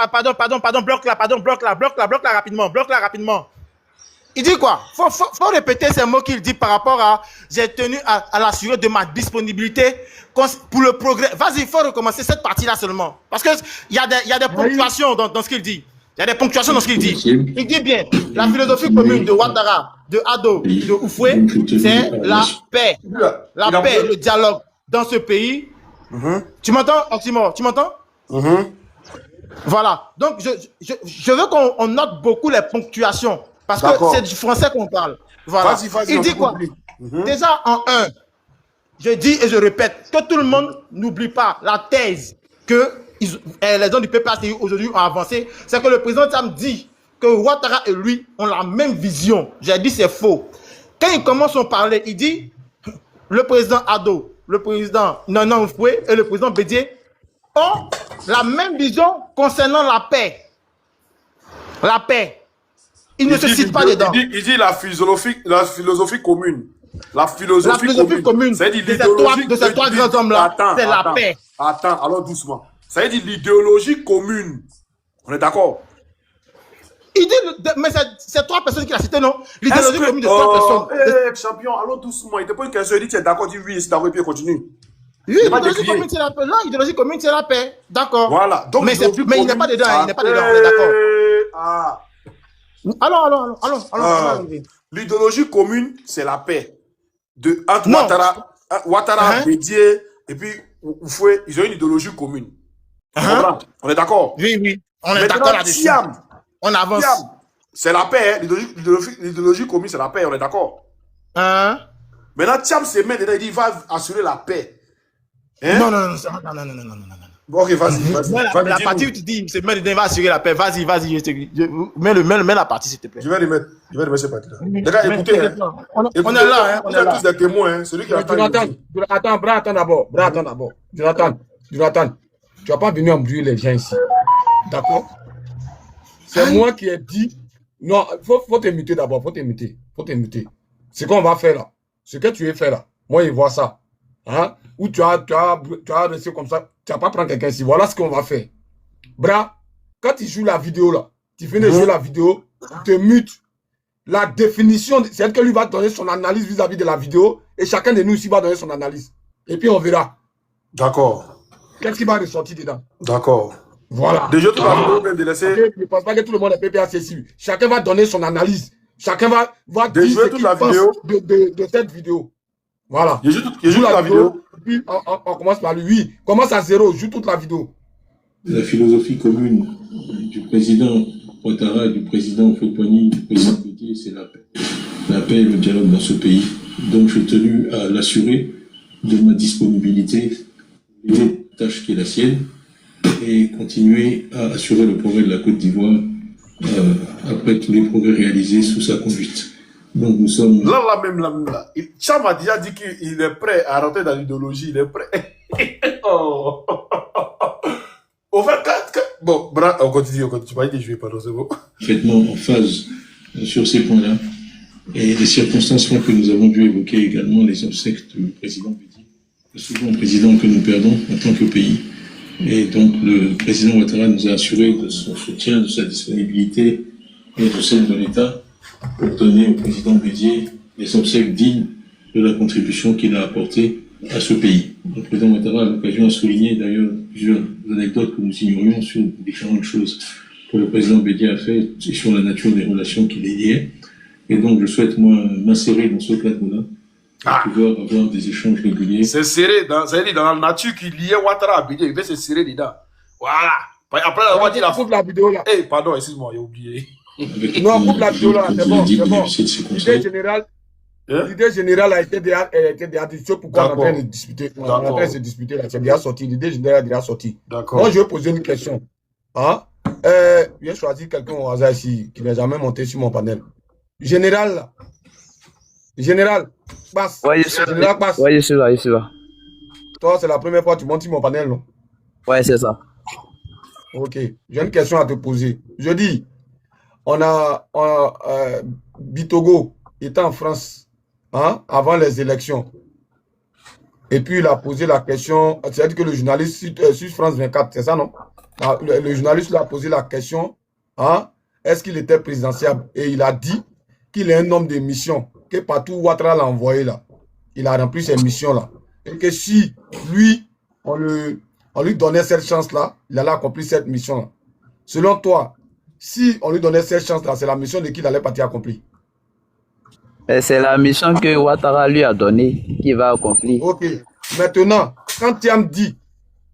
rapidement. Il dit quoi? Faut répéter ces mots qu'il dit par rapport à j'ai tenu à l'assurer de ma disponibilité pour le progrès. Vas-y, il faut recommencer cette partie-là seulement. Parce que il y a des ponctuations dans ce qu'il dit. Il y a des ponctuations dans ce qu'il dit. Il dit bien, la philosophie commune de Ouattara, de Ado, de Oufoué, c'est la paix. La paix, le dialogue dans ce pays. Tu m'entends, Oxymore? Tu m'entends? Voilà. Donc, je veux qu'on note beaucoup les ponctuations. Parce que c'est du français qu'on parle. Voilà. Il dit quoi? Déjà, en 1, je dis et je répète, que tout le monde n'oublie pas la thèse que les gens du PPACI aujourd'hui ont avancé, c'est que le président Tam dit que Ouattara et lui ont la même vision. J'ai dit c'est faux. Quand ils commencent à parler, il dit le président Ado, le président Nana Oufoué et le président Bédié ont la même vision concernant la paix. La paix. Il ne se cite pas dedans. Il dit la philosophie commune. La philosophie commune. C'est l'idéologie de ces trois grands hommes-là. C'est la paix. Attends, alors doucement. Ça veut dire l'idéologie commune. On est d'accord? Il dit, mais c'est trois personnes qui l'ont cité, non? L'idéologie commune de trois personnes. Champion, allons doucement. Il te pose une question, il dit tu es d'accord, dis oui, c'est d'accord, et puis continue. Oui, l'idéologie commune, c'est la paix. Non, l'idéologie commune, c'est la paix. D'accord. Voilà. Donc, mais il n'est pas dedans, il n'est pas dedans, on est d'accord. Allons. L'idéologie commune, c'est la paix. Entre Ouattara, Bédié, et puis Oufoué, ils ont une idéologie commune. On est d'accord? Oui. On est d'accord là-dessus. On avance. C'est la paix. L'idéologie commune, c'est la paix. On est d'accord? Maintenant, Thiam se met dedans, il dit il va assurer la paix. Non. Ok, vas-y. La partie où tu dis, c'est mettre dedans, il va assurer la paix. Vas-y. Mets la partie, s'il te plaît. Je vais le mettre cette partie-là. D'accord, écoutez. On est là. On est tous des témoins. Celui qui attend. Attends, Bra, attends d'abord. Jonathan, tu vas pas venir embrouiller les gens ici. D'accord? C'est moi qui ai dit. Non, faut t'imiter d'abord. Faut t'imiter. Ce qu'on va faire là. Ce que tu veux faire là. Moi, je vois ça. Hein? Ou tu as resté comme ça. Tu vas pas prendre quelqu'un ici. Voilà ce qu'on va faire. Bra, quand tu joues la vidéo là, tu finis de jouer la vidéo, tu te mutes. La définition, c'est elle qui lui va donner son analyse vis-à-vis de la vidéo. Et chacun de nous ici va donner son analyse. Et puis on verra. D'accord. Qu'est-ce qui va ressortir dedans? D'accord. Voilà. Déjà, tout la vidéo même de laisser. Je ne pense pas que tout le monde est PPAC ici. Chacun va donner son analyse. Chacun va dire ce qu'il pense de cette vidéo. Voilà. Je joue toute la vidéo. Puis on commence par lui. Oui, commence à zéro. Joue toute la vidéo. La philosophie commune du président Ouattara, du président Fopani, du président Bédié, c'est la paix. La paix et le dialogue dans ce pays. Donc, je suis tenu à l'assurer de ma disponibilité, de la tâche qui est la sienne, et continuer à assurer le progrès de la Côte d'Ivoire après tous les progrès réalisés sous sa conduite. Donc nous sommes... Là. Cham a déjà dit qu'il est prêt à rentrer dans l'idéologie, il est prêt. Au fait, bon, on continue, tu vas y jouer, pardon, c'est bon. Parfaitement en phase sur ces points-là. Et les circonstances font que nous avons dû évoquer également les obsèques du président Bédié, le souverain président que nous perdons en tant que pays. Et donc le président Ouattara nous a assuré de son soutien, de sa disponibilité et de celle de l'État pour donner au président Bédié les obsèques dignes de la contribution qu'il a apportée à ce pays. Le président Ouattara a l'occasion de souligner d'ailleurs plusieurs anecdotes que nous ignorions sur différentes choses que le président Bédié a fait et sur la nature des relations qui les liaient. Et donc je souhaite moi m'insérer dans ce cadre-là pour pouvoir avoir des échanges réguliers. C'est serré, dans la nature qui liait Ouattara à Bédié, il veut se serrer dedans. Voilà. Après avoir dit la vidéo là. Pardon, excuse-moi, j'ai oublié. Non, coupe la vidéo là, c'est bon. L'idée générale, Hein? L'idée générale a été déjà dit. C'est pourquoi on est en train de discuter. On est en train de se disputer là. C'est déjà sorti. L'idée générale est déjà sortie. D'accord. Moi, je vais poser une question. Hein? J'ai choisi quelqu'un au hasard ici qui n'a jamais monté sur mon panel. Général, là. Général, passe. Ouais, je suis là. Général, passe. Ouais, je suis là, je suis là. Toi, c'est la première fois que tu montes sur mon panel, non? Ouais, c'est ça. Ok. J'ai une question à te poser. Je dis, on a Bitogo était en France hein, avant les élections. Et puis il a posé la question, c'est-à-dire que le journaliste sur France 24, c'est ça, non? Le journaliste lui a posé la question, hein, est-ce qu'il était présidentiable? Et il a dit qu'il est un homme de mission, que partout où Ouattara l'a envoyé là, il a rempli ses missions là. Et que si lui, on lui donnait cette chance-là, il allait accomplir cette mission-là. Selon toi, si on lui donnait cette chance-là, c'est la mission de qui il allait partir accomplir? C'est la mission que Ouattara lui a donnée qu'il va accomplir. Ok. Maintenant, quand Thiam dit,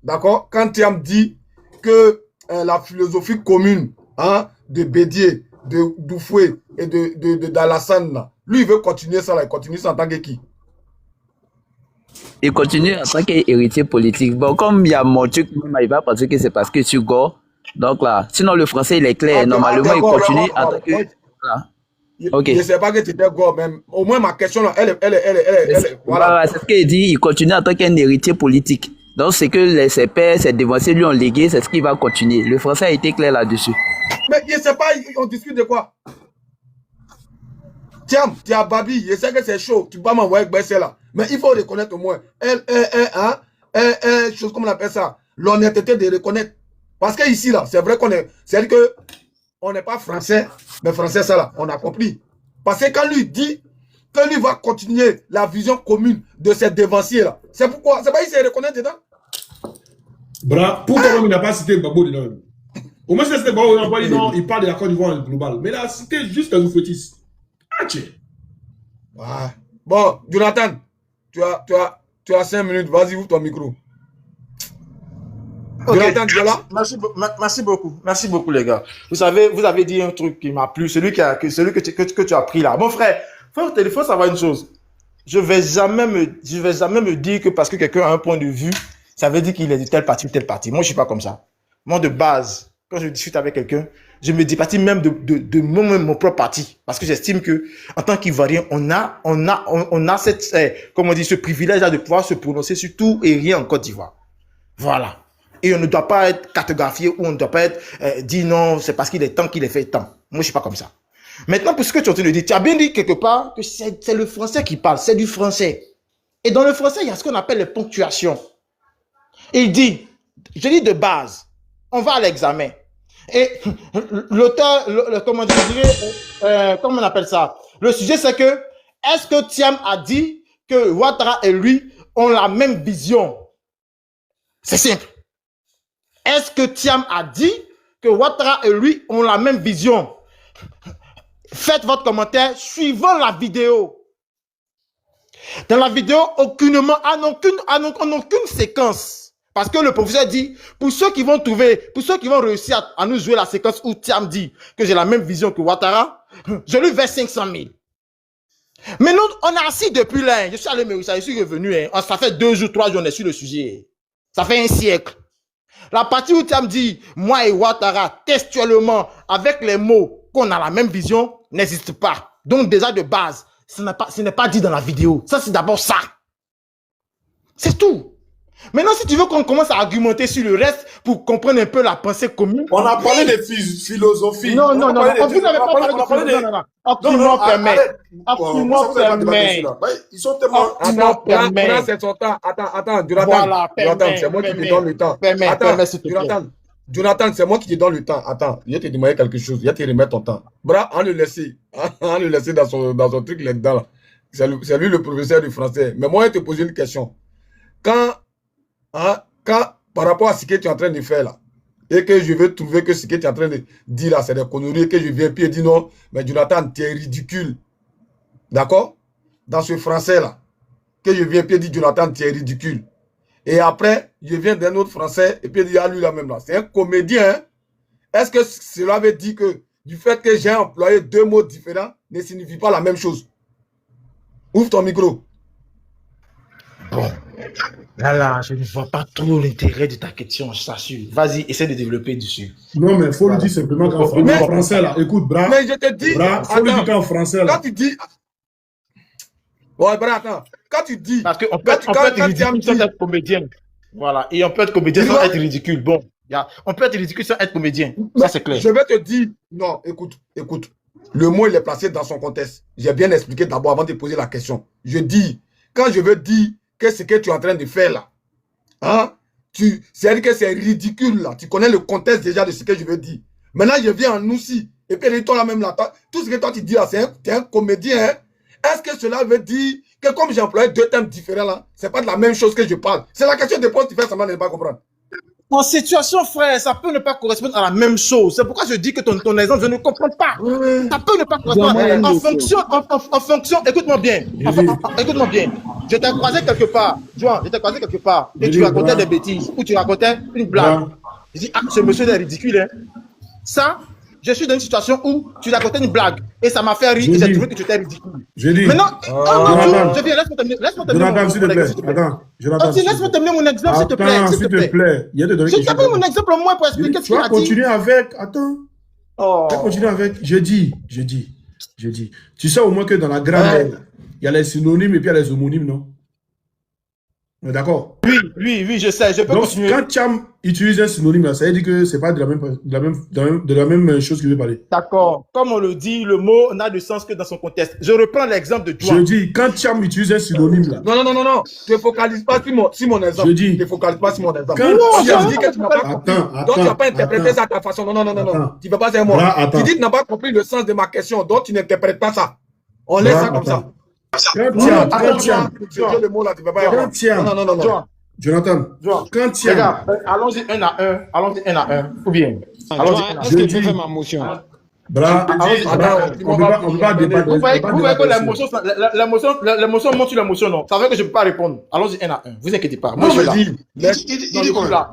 d'accord, quand Thiam dit que la philosophie commune hein, de Bédié, de Doufoué et d'Alassane, lui, il veut continuer ça, là, il continue ça en tant que qui? Il continue en tant qu'héritier politique. Bon, comme il y a mon truc, il va penser que c'est parce que tu go. Donc là, sinon le français, il est clair. Normalement, il continue en tant que... Voilà. Okay. Je ne sais pas que tu étais gore, mais au moins ma question là, elle voilà. C'est ce qu'il dit, il continue en tant qu'un héritier politique. Donc c'est que ses pères, ses devanciers lui ont légué, c'est ce qu'il va continuer. Le français a été clair là-dessus. Mais je ne sais pas, on discute de quoi? Tiens, tu as Babi, je sais que c'est chaud, tu peux m'envoyer Bessé là. Mais il faut reconnaître au moins, chose comme on appelle ça, l'honnêteté de reconnaître. Parce que ici là, c'est vrai qu'on est, c'est-à-dire que on n'est pas français, mais français, ça là, on a compris. Parce que quand lui dit que lui va continuer la vision commune de ces devanciers là, c'est pourquoi, c'est pas il s'est reconnaître dedans. Bra, pourquoi il n'a pas cité Gbagbo dedans? Au moins, c'était Gbagbo, non, il parle de la Côte d'Ivoire global. Mais là, c'était juste un oufetis. Ah, tiens. Ouais. Bon, Jonathan, tu as 5 minutes, vas-y, ouvre ton micro. Okay. Merci beaucoup les gars. Vous avez dit un truc qui m'a plu, celui que tu as pris là. Mon frère, il faut savoir une chose. Je vais jamais me dire que parce que quelqu'un a un point de vue, ça veut dire qu'il est de tel parti ou tel parti. Moi, je suis pas comme ça. Moi, de base, quand je discute avec quelqu'un, je me départis même de mon propre parti. Parce que j'estime que, en tant qu'Ivoirien, on a cette, comment on dit, ce privilège-là de pouvoir se prononcer sur tout et rien en Côte d'Ivoire. Voilà. Et on ne doit pas être cartographié ou on ne doit pas être dit non, c'est parce qu'il est temps qu'il ait fait tant. Moi, je ne suis pas comme ça. Maintenant, pour ce que tu es en train de dire, tu as bien dit quelque part que c'est le français qui parle, c'est du français. Et dans le français, il y a ce qu'on appelle les ponctuations. Et il dit, je dis de base, on va à l'examen. Et l'auteur, comment on appelle ça? Le sujet, c'est que, est-ce que Thiam a dit que Ouattara et lui ont la même vision? C'est simple. Est-ce que Thiam a dit que Ouattara et lui ont la même vision? Faites votre commentaire suivant la vidéo. Dans la vidéo, aucunement, en aucune séquence. Parce que le professeur dit, pour ceux qui vont réussir à nous jouer la séquence où Thiam dit que j'ai la même vision que Ouattara, je lui verse 500 000. Mais nous, on est assis depuis là. Je suis allé me je suis revenu. Ça fait 2 jours, 3 jours, on est sur le sujet. Ça fait un siècle. La partie où Thiam dit, moi et Ouattara, textuellement, avec les mots qu'on a la même vision, n'existe pas. Donc déjà de base, ce n'est pas dit dans la vidéo. Ça, c'est d'abord ça. C'est tout. Maintenant, si tu veux qu'on commence à argumenter sur le reste pour comprendre un peu la pensée commune. On a parlé de philosophie. Non. Vous n'avez pas parlé de philosophie. Non. Occupez-moi permet. Ils sont tellement... Attends, c'est son temps. Attends, Jonathan, c'est moi qui te donne le temps. Jonathan, c'est moi qui te donne le temps. Attends, je vais te demander quelque chose. Je vais te remettre ton temps. Bra, on le laisse dans son truc là-dedans. C'est lui le professeur du français. Mais moi, je vais te poser une question. Quand, par rapport à ce que tu es en train de faire là, et que je veux trouver que ce que tu es en train de dire là, c'est des conneries, et que je viens puis dire non, mais Jonathan, tu es ridicule. D'accord? Dans ce français là, que je viens puis dire Jonathan, tu es ridicule. Et après, je viens d'un autre français, et puis il y a lui là même là. C'est un comédien. Hein? Est-ce que cela veut dire que du fait que j'ai employé 2 mots différents ne signifie pas la même chose? Ouvre ton micro. Bon. Là, je ne vois pas trop l'intérêt de ta question, je t'assure. Vas-y, essaie de développer dessus. Non, mais il faut lui dire simplement qu'en français, là. Écoute, Bra. Mais je te dis. Bra, faut lui dire qu'en français, là. Quand tu dis. Ouais, Bra, attends. Quand tu dis. Parce qu'on peut être ridicule sans être comédien. Voilà. Et on peut être comédien sans être ridicule. Bon. On peut être ridicule sans être comédien. Ça, c'est clair. Je vais te dire. Non, écoute. Le mot, il est placé dans son contexte. J'ai bien expliqué d'abord avant de poser la question. Je dis. Quand je veux dire. Qu'est-ce que tu es en train de faire là? Hein? C'est-à-dire que c'est ridicule là. Tu connais le contexte déjà de ce que je veux dire. Maintenant, je viens en aussi. Et puis, toi là même là, tout ce que toi tu dis là, c'est un comédien. Hein? Est-ce que cela veut dire que comme j'ai employé deux thèmes différents là, c'est pas de la même chose que je parle? C'est la question de pose, tu fais semblant de ne pas comprendre. En situation, frère, ça peut ne pas correspondre à la même chose. C'est pourquoi je dis que ton exemple, je ne comprends pas. Ça peut ne pas correspondre. En fonction, écoute-moi bien. Écoute-moi bien. Je t'ai croisé quelque part. Joan, je t'ai croisé quelque part. Et tu racontais des bêtises. Ou tu racontais une blague. Je dis, ah, ce monsieur est ridicule. Hein. Ça, je suis dans une situation où tu racontais une blague. Et ça m'a fait rire. Et j'ai trouvé que tu étais ridicule. Je dis. Maintenant, je viens, laisse-moi terminer. Laisse-moi terminer mon exemple, s'il te plaît. S'il te plaît. Je t'ai pris mon exemple au moins pour expliquer ce qu'il a dit. Tu vas continuer avec. Attends. Tu vas continuer avec. Je dis. Tu sais au moins que dans la grammaire, il y a les synonymes et puis il y a les homonymes, non? D'accord? Oui, je sais. Je peux continuer. Quand Cham utilise un synonyme, là, ça veut dire que c'est pas de la même chose qu'il veut parler. D'accord. Comme on le dit, le mot n'a de sens que dans son contexte. Je reprends l'exemple de Joan. Je dis, quand Cham utilise un synonyme, là. Non. Ne te focalise pas sur mon exemple. Je dis. Ne te focalise pas sur mon exemple. Quand tu as dit que tu n'as pas compris. Donc tu n'as pas interprété ça à ta façon. Non. Tu ne peux pas dire moi. Tu dis que tu n'as pas compris le sens de ma question. Donc tu n'interprètes pas ça. On laisse ça comme ça. Jonathan, quand tu as... Allons-y un à un. Ou bien. Est-ce que je peux faire ma motion? On ne peut pas débattre. Vous voyez que l'émotion monte sur l'émotion, non? Ça veut dire que je ne peux pas répondre. Allons-y un à un. Vous inquiétez pas. Moi, je suis là.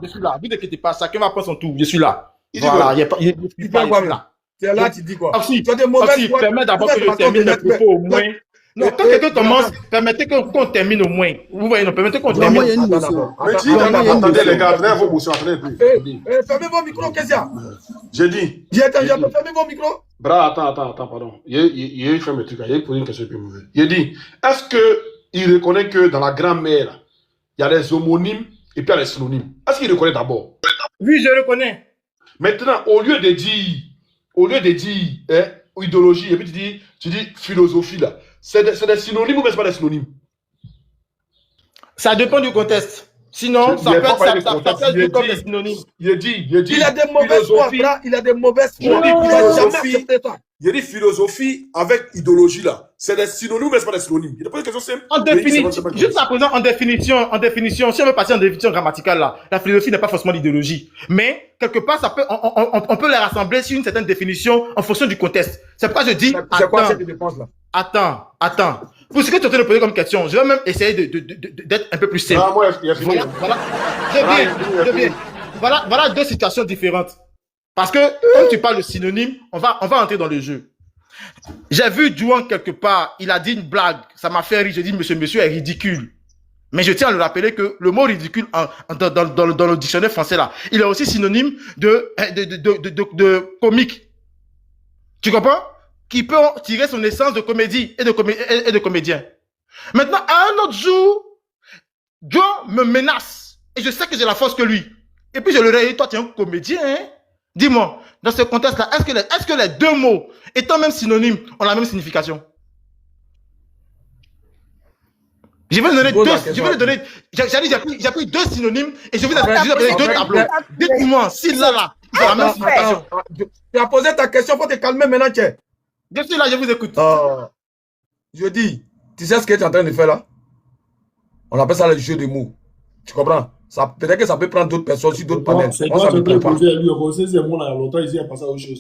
Je suis là. Vous inquiétez pas. Chacun va prendre son tour. Je suis là. Voilà. Il est là. C'est là, tu dis quoi? Permets d'abord que je termine le propos au moins. Non, quand quelqu'un commence, permettez qu'on termine au moins. Vous voyez, non, permettez qu'on termine. Attendez les gars, venez vos motions, attendez. Fermez vos micros, qu'est-ce qu'il y a? J'ai dit. Fermez vos micros. Bra, attends, pardon. Il fait mes trucs, il a posé une question plus mauvaise. Il dit, est-ce qu'il reconnaît que dans la grammaire, il y a les homonymes et puis il y a les synonymes? Est-ce qu'il reconnaît d'abord? Oui, je reconnais. Maintenant, au lieu de dire idéologie, et puis tu dis philosophie là. C'est des synonymes ou bien c'est pas des synonymes? Ça dépend du contexte. Sinon, ça peut être comme des synonymes. Il a des mauvaises fois, il a des mauvaises fois. Il a jamais accepté ça. Il a dit philosophie avec idéologie là. C'est des synonymes ou bien c'est pas des synonymes? Il a posé une question simple. En définition, juste à présent, en définition, si on veut passer en définition grammaticale là, la philosophie n'est pas forcément l'idéologie. Mais, quelque part, on peut les rassembler sur une certaine définition en fonction du contexte. C'est pourquoi je dis, c'est quoi cette défense là? Attends. Pour ce que tu es en train de poser comme question, je vais même essayer d'être un peu plus simple. Voilà deux situations différentes. Parce que, quand tu parles de synonyme, on va entrer dans le jeu. J'ai vu Juan quelque part, il a dit une blague, ça m'a fait rire, j'ai dit, monsieur est ridicule. Mais je tiens à le rappeler que le mot ridicule, dans le dictionnaire français là, il est aussi synonyme de comique. Tu comprends? Qui peut tirer son essence de comédie et de comédien. Maintenant, à un autre jour, John me menace. Et je sais que j'ai la force que lui. Et puis je lui ai dit, toi tu es un comédien, hein? Dis-moi, dans ce contexte-là, est-ce que les deux mots, étant même synonymes, ont la même signification? Je vais lui donner, j'ai pris deux synonymes et je vais lui donner deux tableaux. Dites-moi, si là, ils ont la même signification. Tu as posé ta question, faut te calmer maintenant, tiens. Je suis là, je vous écoute. Je dis, tu sais ce que tu es en train de faire là? On appelle ça le jeu de mots. Tu comprends? Peut-être que ça peut prendre d'autres personnes sur d'autres panels. C'est quoi tu peux poser à lui? On sait c'est moi là, longtemps, il a passé à autre chose.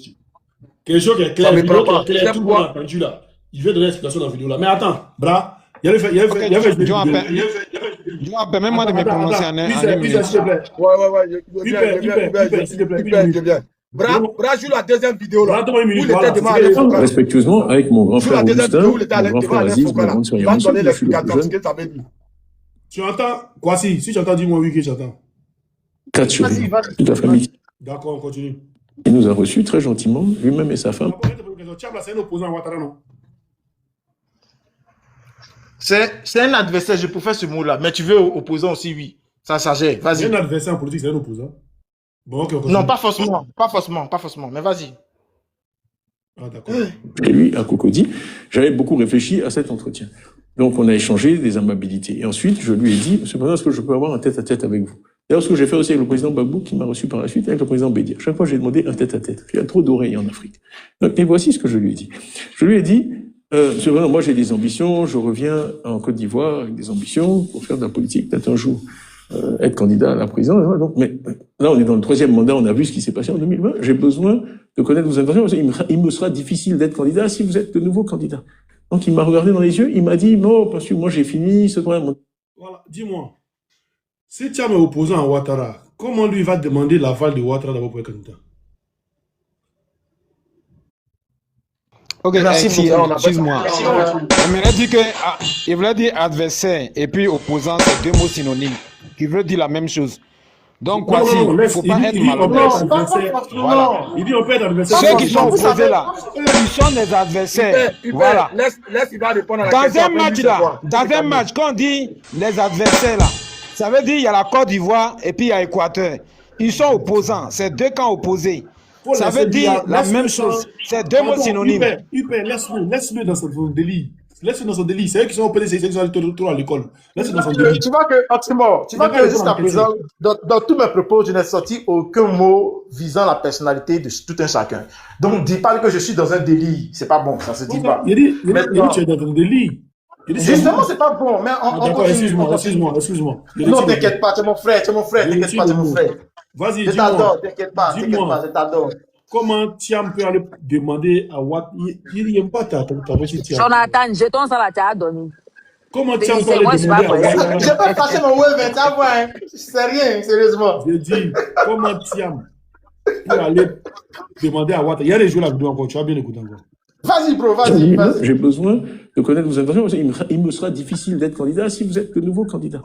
Quelque chose qui est clair, tout le monde a entendu là. Il veut donner l'explication dans la vidéo là. Mais attends, Bra, il y avait Joan, permets-moi de me prononcer en Ouais, je viens. Bra joue la deuxième vidéo là. Attends une Où minute, il était voilà, devant c'est Alain que- Foucault. Respectueusement, avec mon grand Joue la frère deuxième Augustin, vidéo où il était mon grand devant frère Alain Aziz, Foucault ma là. grande sœur Il va Yamso, donner je suis le plus l'explication de ce jeune. que ça veut dire. Tu entends quoi si tu entends, dis-moi oui que j'entends. 4 sur Vas-y, lui, vas-y. toute la famille. D'accord, on continue. Il nous a reçus très gentiment, lui-même et sa femme. Tiens, là, c'est un opposant à Ouattara, non? C'est un adversaire, je préfère ce mot-là. Mais tu veux opposant aussi, oui. Ça gère. C'est Vas-y. un adversaire en politique, c'est un opposant. Bon, ok, on continue. Non, pas forcément. Pas forcément. Mais vas-y. Ah, d'accord. Et lui, à Cocody, j'avais beaucoup réfléchi à cet entretien. Donc, on a échangé des amabilités. Et ensuite, je lui ai dit, Monsieur le Président, est-ce que je peux avoir un tête-à-tête avec vous? D'ailleurs, ce que j'ai fait aussi avec le président Gbagbo, qui m'a reçu par la suite, avec le président Bédia. Chaque fois, j'ai demandé un tête-à-tête. Il y a trop d'oreilles en Afrique. Donc, et voici ce que je lui ai dit. Je lui ai dit, Monsieur le Président, moi, j'ai des ambitions, je reviens en Côte d'Ivoire avec des ambitions pour faire de la politique, peut-être un jour. Être candidat à la présidence. Donc, mais là, on est dans le 3e mandat, on a vu ce qui s'est passé en 2020. J'ai besoin de connaître vos intentions. Il me sera difficile d'être candidat si vous êtes de nouveau candidat. Donc, il m'a regardé dans les yeux, il m'a dit, non, parce que moi, j'ai fini ce problème. Voilà, dis-moi. Si Thiam est opposant à Ouattara, comment lui va demander l'aval de Ouattara d'abord pour être candidat? Ok, Merci beaucoup. excuse-moi. Il voulait dire adversaire et puis opposant, c'est deux mots synonymes qui veulent dire la même chose. Donc, quoi, il ne faut pas être malhonnête. Voilà. Il dit on peut être adversaire. Ceux qui sont opposés là, ils sont des adversaires. Voilà. Laisse il va répondre à la question. Dans un match là, dans un match, quand on dit les adversaires là, ça veut dire il y a la Côte d'Ivoire et puis il y a l'Équateur. Ils sont opposants, c'est deux camps opposés. Ça veut dire la même chose. C'est deux mots synonymes. Laisse-le dans son délit. Laisse-le dans son délit. C'est eux qui sont au PDC, c'est eux qui sont trop à l'école. Laisse-le dans son délit. Tu vois que, Oxymore, jusqu'à présent, dans tous mes propos, je n'ai sorti aucun mot visant la personnalité de tout un chacun. Donc, dis pas que je suis dans un délit. C'est pas bon, ça se dit pas. Il dit tu es dans un délit. Justement, c'est pas bon, mais on continue. Excuse-moi. Non, t'inquiète pas, tu es mon frère, t'inquiète pas, tu es mon frère. Vas-y, je t'adore, t'inquiète pas, je t'adore. Comment Thiam peut aller demander à Watt? Il n'aime pas ta petite Thiam. Jonathan, jetons ça là, tu as donné. Comment Thiam peut aller demander à Watt? Je peux passer mon web, tu vois, hein. C'est rien, sérieusement. Je dis, comment Thiam peut aller demander à Watt? Il y a des jours la vidéo encore, tu vas bien écouter encore. Vas-y, bro, vas-y. J'ai besoin de connaître vos intentions. Il me sera difficile d'être candidat si vous êtes de nouveau candidat.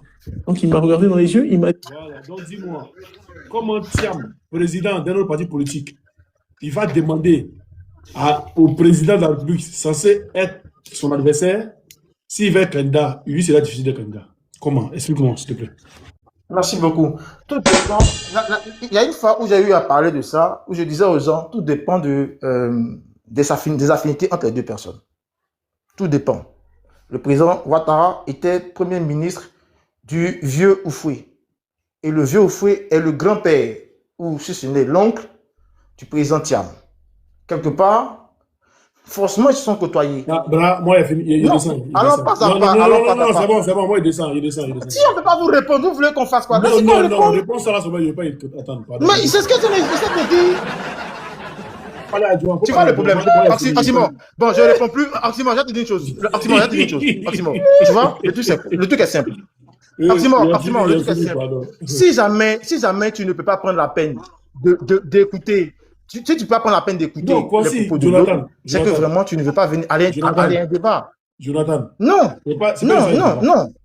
Donc, il m'a regardé dans les yeux, il m'a dit... Voilà, donc dis-moi, comment Thiam, président d'un autre parti politique, il va demander au président de la République, censé être son adversaire, s'il va être candidat, lui, c'est difficile d'être candidat. Comment? Explique-moi, s'il te plaît. Merci beaucoup. Tout dépend. Il y a une fois où j'ai eu à parler de ça, où je disais aux gens, tout dépend des affinités entre les deux personnes. Tout dépend. Le président Ouattara était premier ministre du vieux Oufoué. Et le vieux Oufoué est le grand-père, ou si ce n'est l'oncle, du président Thiam. Quelque part, forcément, ils se sont côtoyés. Moi, il descend. Alors, pas à pas. Non, c'est bon, moi, il descend. Si on ne peut pas vous répondre, vous voulez qu'on fasse quoi? Non, réponds ça là, je ne vais pas attendre. Mais c'est ce que je te dis. Tu vois le problème, Oxymore. Bon, je ne réponds plus. Oxymore, je te dis une chose. Oxymore, tu vois, le truc est simple. Oxymore, le truc est simple. Si jamais tu ne peux pas prendre la peine d'écouter, si tu peux pas prendre la peine d'écouter les propos de l'autre, c'est que vraiment tu ne veux pas venir aller à un débat. Jonathan. Non.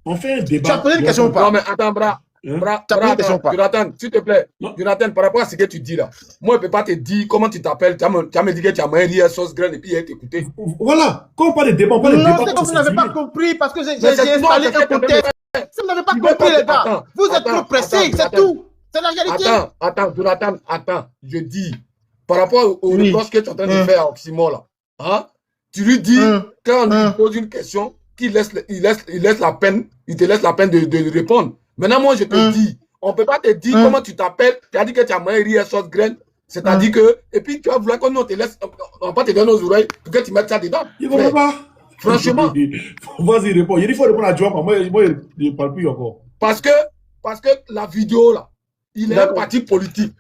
On fait un débat. Tu as posé une question ou pas? Non, mais attends, Jonathan, s'il te plaît. Jonathan, par rapport à ce que tu dis là, moi, je ne peux pas te dire comment tu t'appelles. Tu as me dit que tu as marié sauce graine et puis il a écouté. Voilà. Quand on parle de débat, on parle de débat. Non, c'est comme vous n'avez pas compris parce que j'ai installé un contexte. Si vous n'avez pas compris, les gars, vous êtes trop pressés, c'est tout. C'est la réalité. Attends, Jonathan, je dis, par rapport aux réponses que tu es en train de faire à Oxymore là, hein, tu lui dis, quand on lui pose une question, il te laisse la peine de répondre. Maintenant, moi, je te dis, on ne peut pas te dire comment tu t'appelles, tu as dit que tu as marié sauce graine, c'est-à-dire que, et puis tu vas vouloir qu'on te laisse, on va pas te donner nos oreilles pour que tu mettes ça dedans. Il ne va pas. Franchement. Vas-y, réponds. Il faut répondre à Diop. Moi, je ne parle plus encore. Parce que la vidéo, là, il est un parti politique.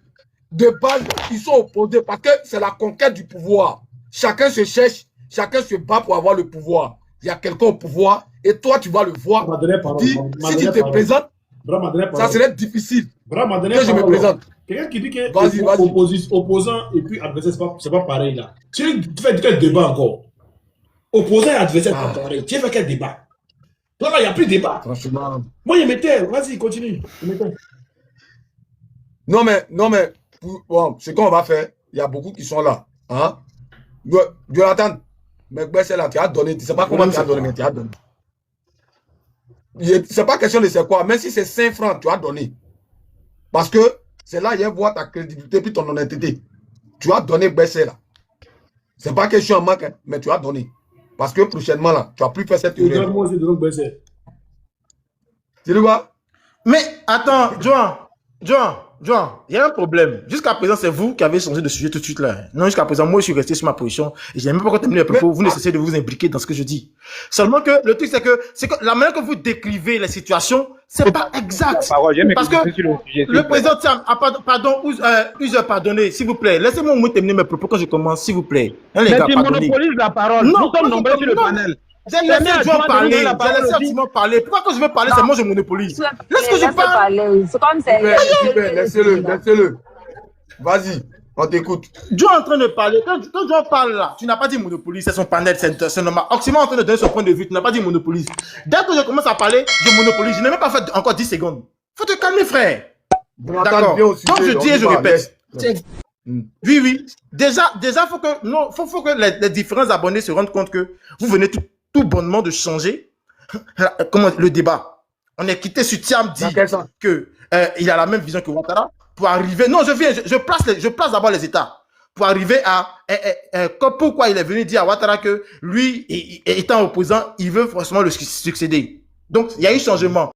De base, ils sont opposés parce que c'est la conquête du pouvoir. Chacun se cherche, chacun se bat pour avoir le pouvoir. Il y a quelqu'un au pouvoir et toi, tu vas le voir. Si tu te présentes, Bras m'a donné Ça parole. serait difficile Bras m'a donné que je me parole. présente. Quelqu'un qui dit que Vas-y, vas-y. opposant et puis adversaire, c'est pas pareil là. Tu fais quel débat encore? Opposant et adversaire, c'est pas pareil. Tu fais quel débat? Là, il n'y a plus de débat. Franchement. Moi, il m'était. Vas-y, continue. Non, mais, bon, ce qu'on va faire, il y a beaucoup qui sont là. Hein? Jonathan, mais c'est là, tu as donné. Tu ne sais pas comment tu as donné, mais tu as donné. C'est pas question de c'est quoi, même si c'est 5 francs, tu as donné. Parce que c'est là, il y a voir ta crédibilité puis ton honnêteté. Tu as donné baisser là. C'est pas question en manque, hein, mais tu as donné. Parce que prochainement là, tu as plus fait cette erreur. Moi, je donne baisser. Tu le vois? Mais attends, Joan, il y a un problème. Jusqu'à présent, c'est vous qui avez changé de sujet tout de suite là. Non, jusqu'à présent, moi, je suis resté sur ma position et j'ai même pas encore terminé les propos. Vous ne cessez de vous impliquer dans ce que je dis. Seulement que le truc, c'est que la manière que vous décrivez les situations, c'est pas exact. Parce que le président Thiam, use pardonner, s'il vous plaît. Laissez-moi au moins terminer mes propos quand je commence, s'il vous plaît. Hein, les Mais gars, tu pardonnez. monopolises la parole. Non, Nous sommes nombreux sur le panel. J'ai laissé Joan parler. J'ai laissé Artimon parler. Pourquoi quand je veux parler, c'est moi je monopolise? Laisse que je parle. C'est comme ça. Laissez-le. Vas-y, on t'écoute. Joe est en train de parler. Quand Joe parle là, tu n'as pas dit monopolise, c'est son panel, c'est normal. Oxymore est en train de donner son point de vue, tu n'as pas dit monopolise. Dès que je commence à parler, je monopolise. Je n'ai même pas fait encore 10 secondes. Faut te calmer, frère. D'accord. Donc je dis et je répète. Oui. Déjà, faut que les différents abonnés se rendent compte que vous venez tout bonnement de changer le débat. On est quitté sur Thiam dit que il a la même vision que Ouattara pour arriver. Non, je place d'abord les États pour arriver à pourquoi il est venu dire à Ouattara que lui, étant opposant, il veut forcément le succéder. Donc il y a eu changement.